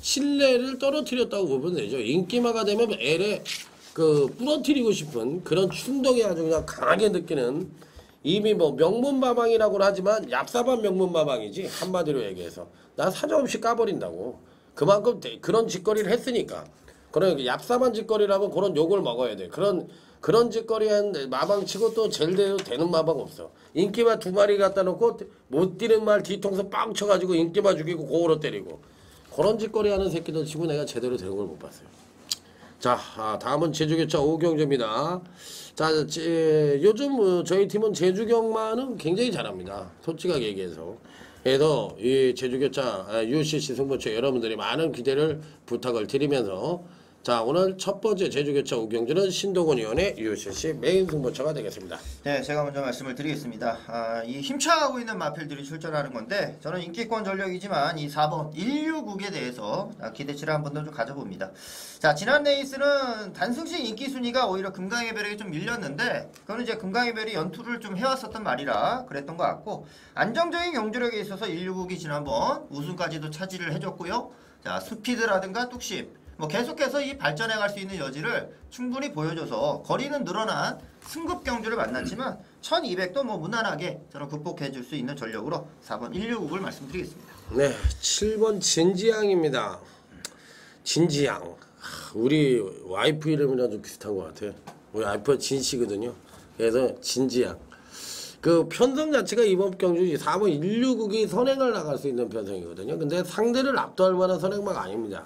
신뢰를 떨어뜨렸다고 보면 되죠. 인기마가 되면 애를 부러뜨리고 싶은 그런 충동이 아주 그냥 강하게 느끼는 이미 뭐 명문마방이라고 하지만 얍삽한 명문마방이지 한마디로 얘기해서 나 사정없이 까버린다고. 그만큼 그런 짓거리를 했으니까. 그러니까 얍삽한 짓거리라면 그런 욕을 먹어야 돼. 그런 짓거리한 마방치고 또 제대로 되는 마방 없어. 인기마 두 마리 갖다 놓고 못 뛰는 말 뒤통수 빵 쳐가지고 인기마 죽이고 고으로 때리고 그런 짓거리 하는 새끼들 치고 내가 제대로 되는 걸 못 봤어요. 자, 다음은 제주교차 5경주입니다. 자, 요즘 저희 팀은 제주경마는 굉장히 잘합니다. 솔직하게 얘기해서. 그래서 이 제주교차 UCC 승부처 여러분들이 많은 기대를 부탁을 드리면서 자, 오늘 첫 번째 제주교차 5경주는 신동훈 위원의 UCC 메인 승부처가 되겠습니다. 네, 제가 먼저 말씀을 드리겠습니다. 이 힘차하고 있는 마필들이 출전하는 건데 저는 인기권 전력이지만 이 4번 169에 대해서 기대치를 한번 더 좀 가져봅니다. 자, 지난 레이스는 단승식 인기 순위가 오히려 금강의 별에게 좀 밀렸는데 그거는 이제 금강의 별이 연투를 좀 해왔었던 말이라 그랬던 것 같고 안정적인 경주력에 있어서 169이 지난번 우승까지도 차지를 해줬고요. 자, 스피드라든가 뚝심 뭐 계속해서 이 발전해 갈 수 있는 여지를 충분히 보여줘서 거리는 늘어난 승급 경주를 만났지만 1200도 뭐 무난하게 저는 극복해 줄 수 있는 전력으로 4번 169를 말씀드리겠습니다. 네, 7번 진지양입니다. 진지양. 우리 와이프 이름이랑 좀 비슷한 것 같아. 우리 와이프가 진씨거든요. 그래서 진지양. 그 편성 자체가 이번 경주 4번 169이 선행을 나갈 수 있는 편성이거든요. 근데 상대를 압도할 만한 선행마가 아닙니다.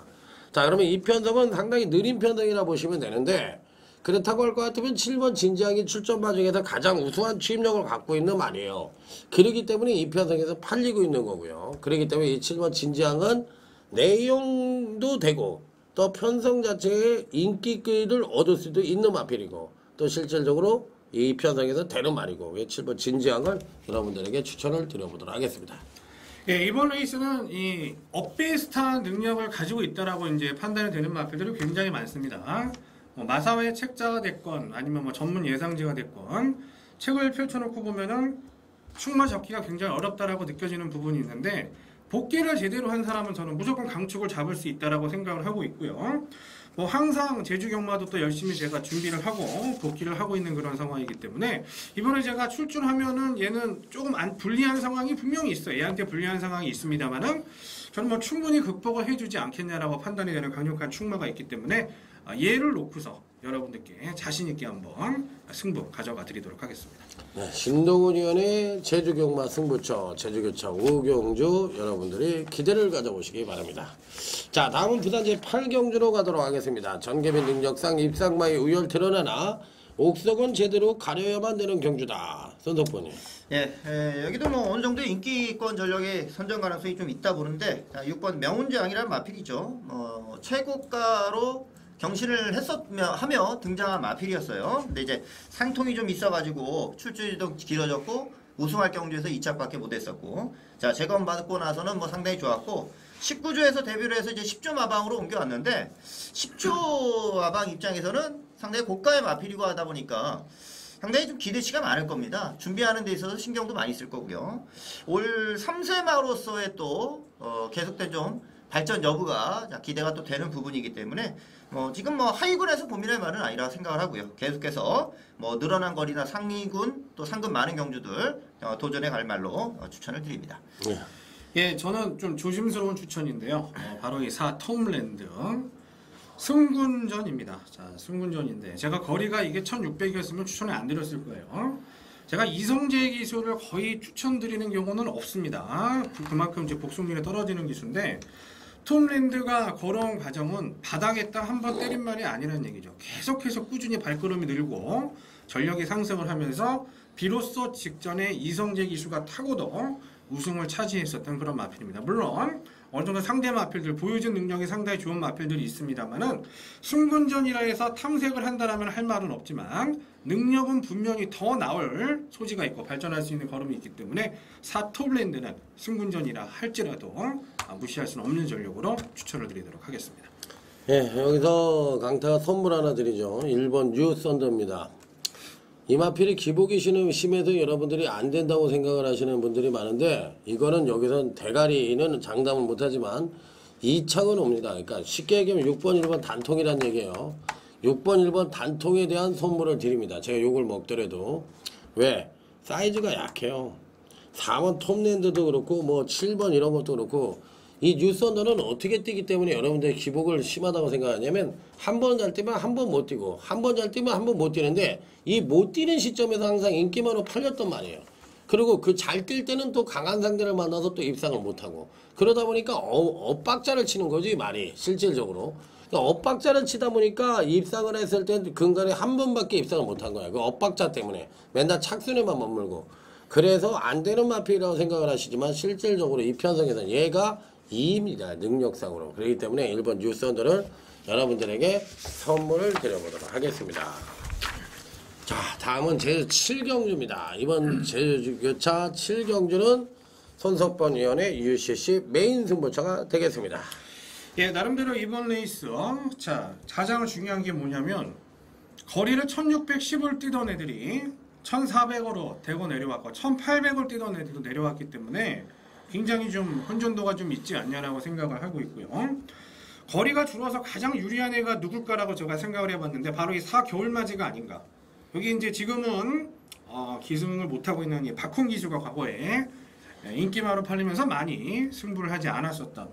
자, 그러면 이 편성은 상당히 느린 편성이라 보시면 되는데 그렇다고 할 것 같으면 7번 진지양이 출전마 중에서 가장 우수한 취입력을 갖고 있는 말이에요. 그렇기 때문에 이 편성에서 팔리고 있는 거고요. 그렇기 때문에 이 7번 진지양은 내용도 되고 또 편성 자체의 인기를 얻을 수도 있는 마필이고 또 실질적으로 이 편성에서 되는 말이고 7번 진지양을 여러분들에게 추천을 드려보도록 하겠습니다. 예, 이번 레이스는 이 업베이스트한 능력을 가지고 있다라고 이제 판단이 되는 마필들이 굉장히 많습니다. 마사회 책자가 됐건 아니면 뭐 전문 예상지가 됐건 책을 펼쳐놓고 보면은 충마 잡기가 굉장히 어렵다라고 느껴지는 부분이 있는데 복귀를 제대로 한 사람은 저는 무조건 강축을 잡을 수 있다라고 생각을 하고 있고요. 뭐 항상 제주 경마도 또 열심히 제가 준비를 하고 복귀를 하고 있는 그런 상황이기 때문에 이번에 제가 출전하면은 얘는 조금 불리한 상황이 분명히 있어요. 얘한테 불리한 상황이 있습니다만은 저는 뭐 충분히 극복을 해주지 않겠냐라고 판단이 되는 강력한 충마가 있기 때문에 얘를 놓고서 여러분들께 자신있게 한번 승부 가져가 드리도록 하겠습니다. 네, 신동훈 위원의 제주경마 승부처 제주교차 5경주 여러분들이 기대를 가져보시기 바랍니다. 자, 다음은 부산 제8경주로 가도록 하겠습니다. 전개빈 능력상 입상마의 우열 드러나나 옥석은 제대로 가려야만 되는 경주다. 손석보님. 여기도 뭐 어느 정도 인기권 전력의 선정 가능성이 좀 있다 보는데, 자, 6번 명운재앙이라는 마필이죠. 최고가로 경신을 하며 등장한 마필이었어요. 근데 이제 상통이 좀 있어가지고 출전도 길어졌고 우승할 경주에서 2착밖에 못했었고, 자, 재검 받고 나서는 뭐 상당히 좋았고 19조에서 데뷔를 해서 이제 10조 마방으로 옮겨왔는데 10조 마방 입장에서는 상당히 고가의 마필이고 하다 보니까 상당히 좀 기대치가 많을 겁니다. 준비하는 데 있어서 신경도 많이 쓸 거고요. 올 3세마로서의 또 계속된 좀 발전 여부가 기대가 또 되는 부분이기 때문에 지금 뭐 하위군에서 고민할 말은 아니라 생각을 하고요. 계속해서 뭐 늘어난 거리나 상위군 또 상금 많은 경주들 도전해 갈 말로 추천을 드립니다. 예, 저는 좀 조심스러운 추천인데요. 바로 이 4 톰랜드 승군전입니다. 자, 승군전인데 제가 거리가 이게 1600이었으면 추천을 안 드렸을 거예요. 제가 이성재 기수를 거의 추천드리는 경우는 없습니다. 그만큼 이제 복속률이 떨어지는 기수인데 톰랜드가 걸어온 과정은 바닥에 딱 한 번 때린 말이 아니라는 얘기죠. 계속해서 꾸준히 발걸음이 늘고 전력이 상승을 하면서 비로소 직전에 이성재 기수가 타고도 우승을 차지했었던 그런 마필입니다. 물론 어느 정도 상대 마필들 보여준 능력이 상당히 좋은 마필들이 있습니다만은 승군전이라 해서 탐색을 한다라면 할 말은 없지만 능력은 분명히 더 나올 소지가 있고 발전할 수 있는 걸음이 있기 때문에 4 톱랜드는 승군전이라 할지라도 무시할 수는 없는 전력으로 추천을 드리도록 하겠습니다. 예, 여기서 강타가 선물 하나 드리죠. 1번 뉴 썬더입니다. 이 마필이 기복이 심해서 여러분들이 안 된다고 생각을 하시는 분들이 많은데 이거는 여기선 대가리는 장담을 못하지만 2착은 옵니다. 그러니까 쉽게 얘기하면 6번 1번 단통이란 얘기예요. 6번 1번 단통에 대한 선물을 드립니다. 제가 욕을 먹더라도. 왜? 사이즈가 약해요. 4번 톱랜드도 그렇고 뭐 7번 이런 것도 그렇고 이 뉴썬더는 어떻게 뛰기 때문에 여러분들이 기복을 심하다고 생각하냐면 한 번 잘 뛰면 한 번 못 뛰고 한 번 잘 뛰면 한 번 못 뛰는데 이 못 뛰는 시점에서 항상 인기만으로 팔렸단 말이에요. 그리고 그 잘 뛸 때는 또 강한 상대를 만나서 또 입상을 못하고 그러다 보니까 엇박자를 치는 거지 말이 실질적으로. 그러니까 엇박자를 치다 보니까 입상을 했을 때 근간에 한 번밖에 입상을 못한 거야. 그 엇박자 때문에 맨날 착순에만 머물고 그래서 안 되는 마필이라고 생각을 하시지만 실질적으로 이 편성에서는 얘가 2입니다. 능력상으로. 그렇기 때문에 1번 뉴썬더를 여러분들에게 선물을 드려보도록 하겠습니다. 자, 다음은 제7경주입니다. 이번 제주교차 7경주는 손석번 위원의 UCC 메인 승부처가 되겠습니다. 예, 나름대로 이번 레이스 자, 가장 중요한 게 뭐냐면 거리를 1610을 뛰던 애들이 1400으로 대고 내려왔고 1800을 뛰던 애들도 내려왔기 때문에 굉장히 좀 혼전도가 좀 있지 않냐라고 생각을 하고 있고요. 거리가 줄어서 가장 유리한 애가 누굴까라고 제가 생각을 해봤는데 바로 이 4겨울맞이가 아닌가. 여기 이제 지금은 기승을 못하고 있는 이 박훈 기수가 과거에 인기마로 팔리면서 많이 승부를 하지 않았었던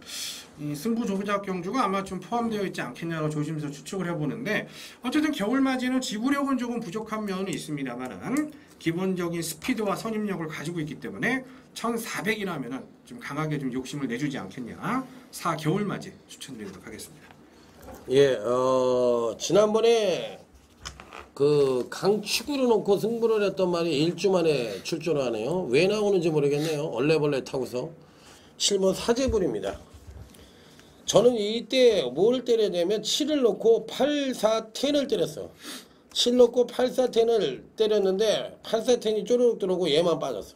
이 승부 조작 경주가 아마 좀 포함되어 있지 않겠냐고 조심해서 추측을 해보는데 어쨌든 겨울맞이는 지구력은 조금 부족한 면은 있습니다만은 기본적인 스피드와 선임력을 가지고 있기 때문에 1400이라면은 좀 강하게 좀 욕심을 내주지 않겠냐. 4겨울맞이 추천드리도록 하겠습니다. 예, 지난번에 그 강축으로 놓고 승부를 했던 말이 일주 만에 출조를 하네요. 왜 나오는지 모르겠네요. 얼레벌레 타고서 7번 사제불입니다. 저는 이때 뭘 때려냐면 7을 놓고 8, 4, 10을 때렸어. 7 놓고 8, 4, 10을 때렸는데 8, 4, 10이 쪼르륵 들어오고 얘만 빠졌어.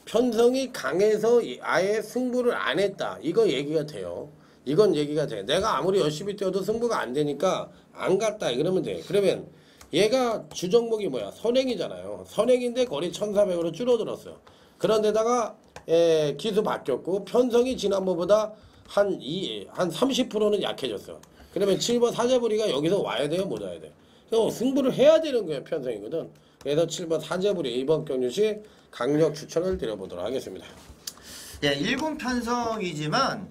편성이 강해서 아예 승부를 안 했다. 이거 얘기가 돼요. 이건 얘기가 돼. 내가 아무리 열심히 뛰어도 승부가 안 되니까 안 갔다. 이러면 돼. 그러면 얘가 주종목이 뭐야? 선행이잖아요. 선행인데 거리 1400으로 줄어들었어. 그런데다가 기수 바뀌었고 편성이 지난번보다 한 30%는 약해졌어. 그러면 7번 사제부리가 여기서 와야 돼요? 못 와야 돼? 승부를 해야 되는 거예요. 편성이거든. 그래서 7번 사제부리 이번 경주시 강력 추천을 드려보도록 하겠습니다. 네, 1군 편성이지만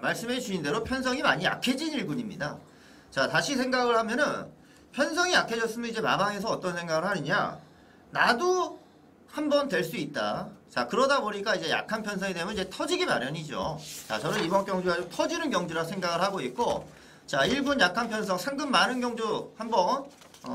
말씀해 주신 대로 편성이 많이 약해진 1군입니다. 자, 다시 생각을 하면은 편성이 약해졌으면 이제 마방에서 어떤 생각을 하느냐, 나도 한번 될 수 있다. 자, 그러다 보니까 이제 약한 편성이 되면 이제 터지기 마련이죠. 자, 저는 이번 경주가 좀 터지는 경주라 생각을 하고 있고, 자, 1군 약한 편성 상금 많은 경주 한번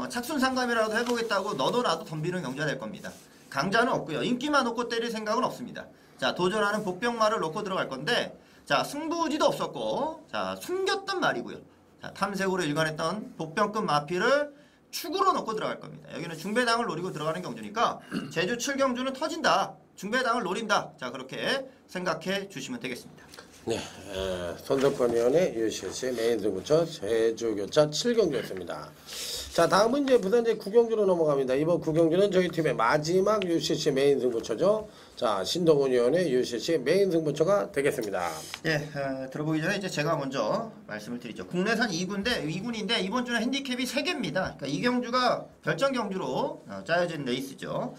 착순상감이라도 해보겠다고 너도 나도 덤비는 경주가 될 겁니다. 강자는 없고요. 인기만 놓고 때릴 생각은 없습니다. 자, 도전하는 복병말을 놓고 들어갈 건데, 자, 승부지도 없었고, 자, 숨겼던 말이고요. 자, 탐색으로 일관했던 복병급 마필을 축으로 놓고 들어갈 겁니다. 여기는 중배당을 노리고 들어가는 경주니까 제주 7경주는 터진다. 중배당을 노린다. 자, 그렇게 생각해 주시면 되겠습니다. 네, 손석권위원의 UCC 메인 승부처 제주교차 7경주였습니다. 자, 다음은 이제 부산 제 9경주로 넘어갑니다. 이번 9경주는 저희 팀의 마지막 UCC 메인 승부처죠. 자, 신동훈 위원의 UCC 메인 승부처가 되겠습니다. 예, 들어보기 전에 이제 제가 먼저 말씀을 드리죠. 국내산 2군인데 이번 주는 핸디캡이 3개입니다. 그러니까 이 경주가 결정 경주로 짜여진 레이스죠.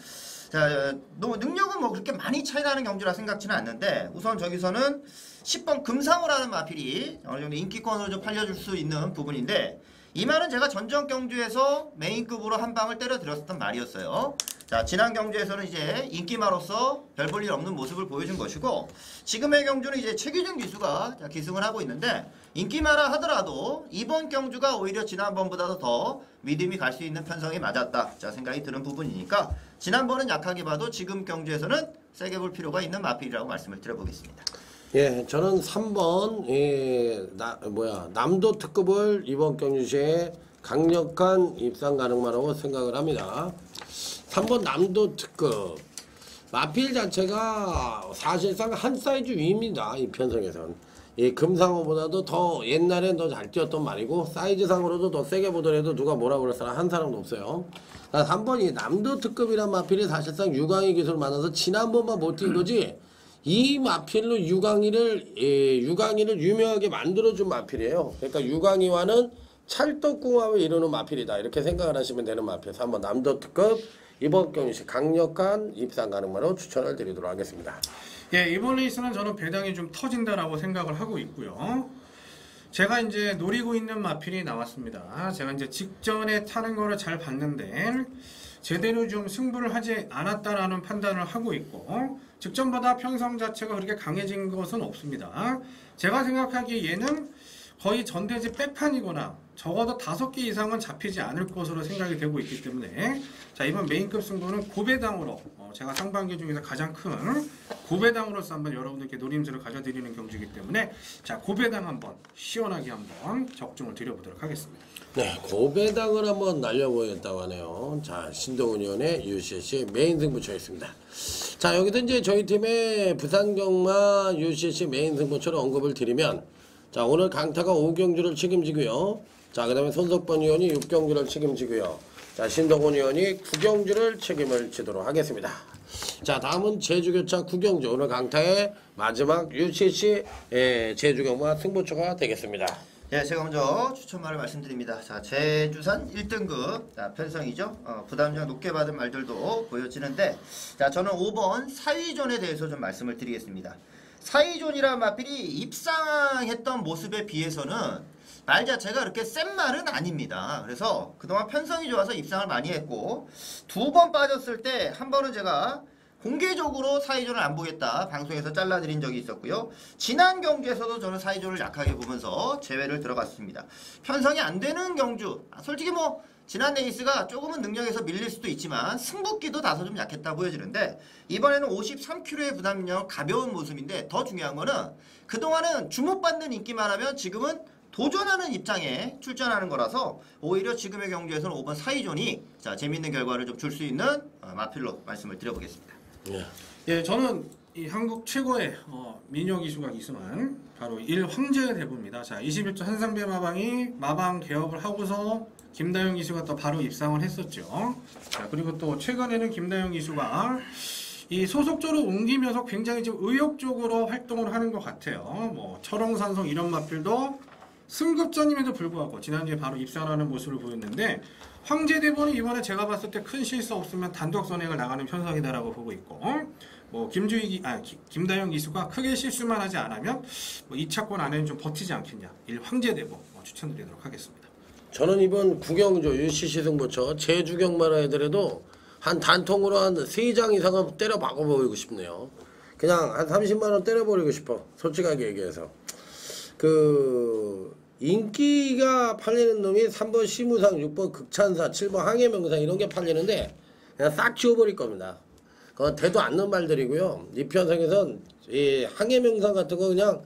자, 능력은 뭐 그렇게 많이 차이 나는 경주라 생각지는 않는데, 우선 저기서는 10번 금상호라는 마필이 어느 정도 인기권으로 좀 팔려줄 수 있는 부분인데, 이 말은 제가 전전 경주에서 메인급으로 한 방을 때려드렸었던 말이었어요. 자, 지난 경주에서는 이제 인기마로서 별 볼 일 없는 모습을 보여준 것이고, 지금의 경주는 이제 최규준 기수가 기승을 하고 있는데, 인기마라 하더라도 이번 경주가 오히려 지난번보다도 더 믿음이 갈 수 있는 편성이 맞았다. 자, 생각이 드는 부분이니까 지난번은 약하게 봐도 지금 경주에서는 세게 볼 필요가 있는 마필이라고 말씀을 드려보겠습니다. 예, 저는 3번 남도 특급을 이번 경주시에 강력한 입상 가능하다고 생각을 합니다. 3번 남도 특급 마필 자체가 사실상 한 사이즈 위입니다. 이 편성에선. 이 금상호보다도 더 옛날엔 더 잘 뛰었던 말이고, 사이즈상으로도 더 세게 보더라도 누가 뭐라고 그럴 사람 한 사람도 없어요. 3번 이 남도 특급이란 마필이 사실상 유광희 기술을 만나서 지난번만 못 뛴 거지, 이 마필로 유광희를 유명하게 만들어준 마필이에요. 그러니까 유광희와는 찰떡궁합을 이루는 마필이다. 이렇게 생각을 하시면 되는 마필. 3번 남도 특급 이번 경주시 강력한 입상 가능마로 추천을 드리도록 하겠습니다. 예, 이번 레이스는 저는 배당이 좀 터진다라고 생각을 하고 있고요. 제가 이제 노리고 있는 마필이 나왔습니다. 제가 이제 직전에 타는 거를 잘 봤는데 제대로 좀 승부를 하지 않았다라는 판단을 하고 있고, 직전보다 편성 자체가 그렇게 강해진 것은 없습니다. 제가 생각하기에 얘는 거의 전대지 빼판이거나 적어도 5개 이상은 잡히지 않을 것으로 생각이 되고 있기 때문에, 자, 이번 메인급 승부는 고배당으로 제가 상반기 중에서 가장 큰 고배당으로서 한번 여러분들께 노림수를 가져드리는 경주이기 때문에, 자, 고배당 한번 시원하게 한번 적중을 드려보도록 하겠습니다. 네, 고배당을 한번 날려보겠다고 하네요. 자, 신동훈 의원의 UCC 메인 승부처였습니다. 자, 여기서 이제 저희 팀의 부산경마 UCC 메인 승부처를 언급을 드리면, 자, 오늘 강타가 5경주를 책임지고요. 자, 그 다음에 손석번 의원이 6경주를 책임지고요. 자, 신동훈 의원이 9경주를 책임을 지도록 하겠습니다. 자, 다음은 제주교차 9경주, 오늘 강타의 마지막 UCC 제주경마 승부처가 되겠습니다. 예, 제가 먼저 추천말을 말씀드립니다. 자, 제주산 1등급 자, 편성이죠. 부담장 높게 받은 말들도 보여지는데, 자, 저는 5번 사위존에 대해서 좀 말씀을 드리겠습니다. 사위존이라는 마필이 입상했던 모습에 비해서는 말 자체가 그렇게 센 말은 아닙니다. 그래서 그동안 편성이 좋아서 입상을 많이 했고, 2번 빠졌을 때 한 번은 제가 공개적으로 사이존을 안 보겠다 방송에서 잘라드린 적이 있었고요. 지난 경주에서도 저는 사이존을 약하게 보면서 제외를 들어갔습니다. 편성이 안 되는 경주, 솔직히 뭐 지난 레이스가 조금은 능력에서 밀릴 수도 있지만 승부기도 다소 좀 약했다 보여지는데, 이번에는 53kg의 부담력 가벼운 모습인데, 더 중요한 거는 그동안은 주목받는 인기만 하면 지금은 도전하는 입장에 출전하는 거라서 오히려 지금의 경주에서는 5번 사이존이 자, 재밌는 결과를 좀 줄 수 있는 마필로 말씀을 드려보겠습니다. 예, 저는 이 한국 최고의 민요 기수가 기수한 바로 1황제의 대부입니다. 자, 21조 한상배 마방이 마방 개업을 하고서 김다영 기수가 또 바로 입상을 했었죠. 자, 그리고 또 최근에는 김다영 기수가 이 소속조로 옮기면서 굉장히 좀 의욕적으로 활동을 하는 것 같아요. 뭐 철옹산성 이런 마필도 승급전임에도 불구하고 지난주에 바로 입상하는 모습을 보였는데, 황제대본은 이번에 제가 봤을 때 큰 실수 없으면 단독 선행을 나가는 편성이다라고 보고 있고, 뭐 김다영 기수가 크게 실수만 하지 않으면 뭐 2차권 안에는 좀 버티지 않겠냐, 황제대본 추천드리도록 하겠습니다. 저는 이번 구경조 UCC 승부처 제주경마라 하더라도 한 단통으로 한 3장 이상은 때려 박아버리고 싶네요. 그냥 한 30만원 때려버리고 싶어, 솔직하게 얘기해서. 인기가 팔리는 놈이 3번 시무상, 6번 극찬사, 7번 항해명상 이런 게 팔리는데 그냥 싹 지워버릴 겁니다. 그건 대도 않는 말들이고요. 이 편성에선 이 항해명상 같은 거 그냥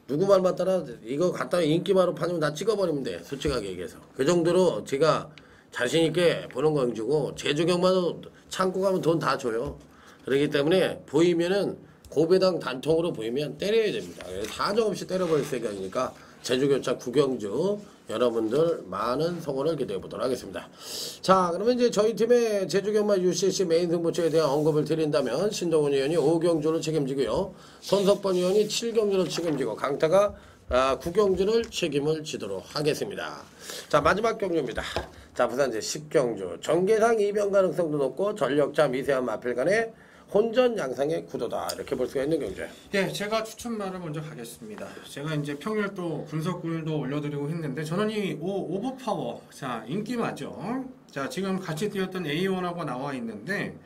누구 말 맞다라 이거 갖다가 인기마로 파면 다 찍어버리면 돼. 솔직하게 얘기해서. 그 정도로 제가 자신있게 보는 경주고 제주경마도 창고 가면 돈 다 줘요. 그렇기 때문에 보이면은 고배당 단통으로 보이면 때려야 됩니다. 사정없이 때려버릴 생각이니까 제주교차 구경주 여러분들 많은 성원을 기대해 보도록 하겠습니다. 자, 그러면 이제 저희 팀의 제주경마 UCC 메인 승부처에 대한 언급을 드린다면 신동훈 의원이 5경주를 책임지고요. 손석번 의원이 7경주를 책임지고 강타가 9경주를 책임을 지도록 하겠습니다. 자, 마지막 경주입니다. 자, 부산제 10경주 전개상 이변 가능성도 높고 전력자 미세한 마필 간의 혼전 양상의 구도다 이렇게 볼 수가 있는 경주예요. 네, 제가 추천말을 먼저 가겠습니다. 제가 이제 평일도 분석글도 올려드리고 했는데 저는 이 오버파워 자 인기 맞죠? 자 지금 같이 뛰었던 A1하고 나와 있는데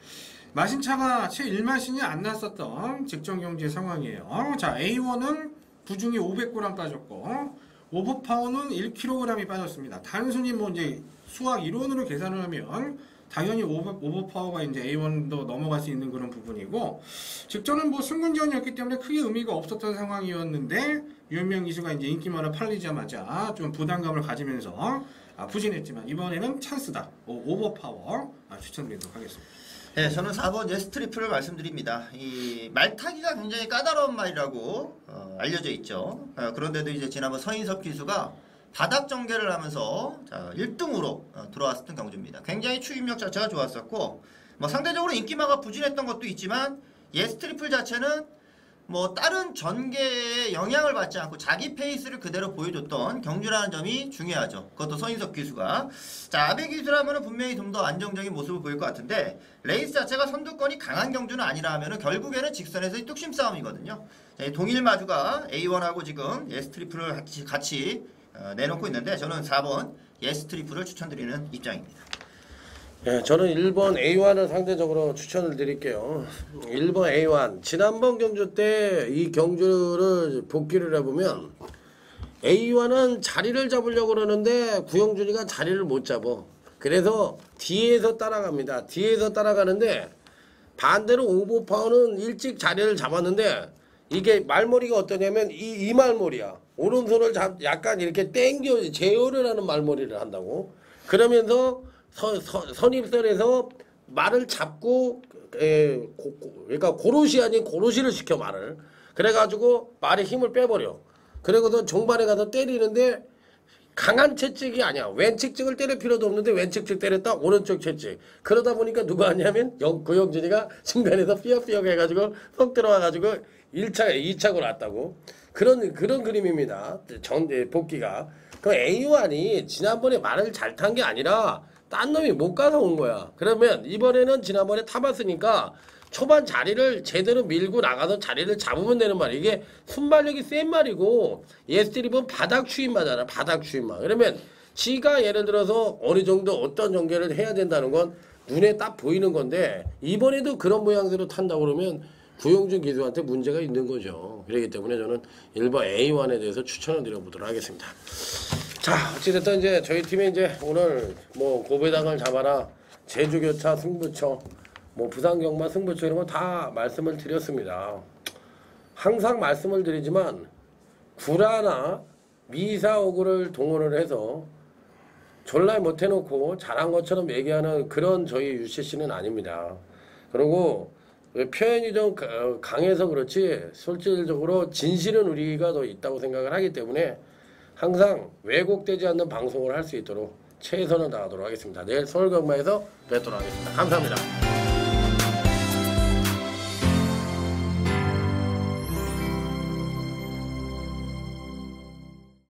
마신차가 채 1마신이 안 났었던 직전 경기 상황이에요. 자 A1은 부중이 500g 빠졌고 오버파워는 1kg이 빠졌습니다. 단순히 뭐 이제 수학 이론으로 계산을 하면 당연히 오버파워가 이제 A1도 넘어갈 수 있는 그런 부분이고 직전은 뭐 승군전이었기 때문에 크게 의미가 없었던 상황이었는데 유현명 기수가 이제 인기마를 팔리자마자 좀 부담감을 가지면서 부진했지만 이번에는 찬스다. 오버파워 추천드리도록 하겠습니다. 네, 저는 4번 예스 트리플을 말씀드립니다. 이 말타기가 굉장히 까다로운 말이라고 알려져 있죠. 그런데도 이제 지난번 서인섭 기수가 바닥 전개를 하면서 1등으로 들어왔었던 경주입니다. 굉장히 추임력 자체가 좋았었고 뭐 상대적으로 인기마가 부진했던 것도 있지만 예스 트리플 자체는 뭐 다른 전개에 영향을 받지 않고 자기 페이스를 그대로 보여줬던 경주라는 점이 중요하죠. 그것도 서인석 기수가. 자, 아베 기수라면 분명히 좀 더 안정적인 모습을 보일 것 같은데 레이스 자체가 선두권이 강한 경주는 아니라 하면 결국에는 직선에서의 뚝심 싸움이거든요. 자, 이 동일 마주가 A1하고 지금 예스 트리플을 같이 내놓고 있는데 저는 4번 예스 트리플을 추천드리는 입장입니다. 예, 저는 1번 A1을 상대적으로 추천을 드릴게요. 1번 A1 지난번 경주 때 이 경주를 복귀를 해보면 A1은 자리를 잡으려고 그러는데 구영준이가 자리를 못 잡아. 그래서 뒤에서 따라갑니다. 뒤에서 따라가는데 반대로 오버파워는 일찍 자리를 잡았는데 이게 말머리가 어떠냐면 이 말머리야. 오른손을 약간 이렇게 땡겨 제어를 하는 말머리를 한다고. 그러면서 선입선에서 말을 잡고 그러니까 고로시 아닌 고로시를 시켜 말을. 그래가지고 말에 힘을 빼버려. 그리고서 종반에 가서 때리는데 강한 채찍이 아니야. 왼측찍을 때릴 필요도 없는데 왼측찍 때렸다 오른쪽 채찍. 그러다 보니까 누가 하냐면 고영준이가 중간에서 삐역삐역 해가지고 속 들어와가지고 2착으로 왔다고. 그런 그림입니다. 복귀가. 그 A1이 지난번에 말을 잘 탄 게 아니라 딴 놈이 못 가서 온 거야. 그러면 이번에는 지난번에 타봤으니까 초반 자리를 제대로 밀고 나가서 자리를 잡으면 되는 말이야. 이게 순발력이 센 말이고 예스트립은 바닥 추임마잖아. 바닥 추임마. 그러면 지가 예를 들어서 어느 정도 어떤 전개를 해야 된다는 건 눈에 딱 보이는 건데 이번에도 그런 모양새로 탄다고 그러면 구영준 기수한테 문제가 있는 거죠. 그렇기 때문에 저는 1번 A1에 대해서 추천을 드려보도록 하겠습니다. 자, 어찌됐든 이제 저희 팀이 이제 오늘 뭐 고배당을 잡아라, 제주교차 승부처, 뭐 부산경마 승부처 이런 거 다 말씀을 드렸습니다. 항상 말씀을 드리지만 구라나 미사오구를 동원을 해서 졸라 못해놓고 잘한 것처럼 얘기하는 그런 저희 UCC는 아닙니다. 그리고 표현이 좀 강해서 그렇지 실질적으로 진실은 우리가 더 있다고 생각을 하기 때문에 항상 왜곡되지 않는 방송을 할 수 있도록 최선을 다하도록 하겠습니다. 내일 서울경마에서 뵙도록 하겠습니다. 감사합니다.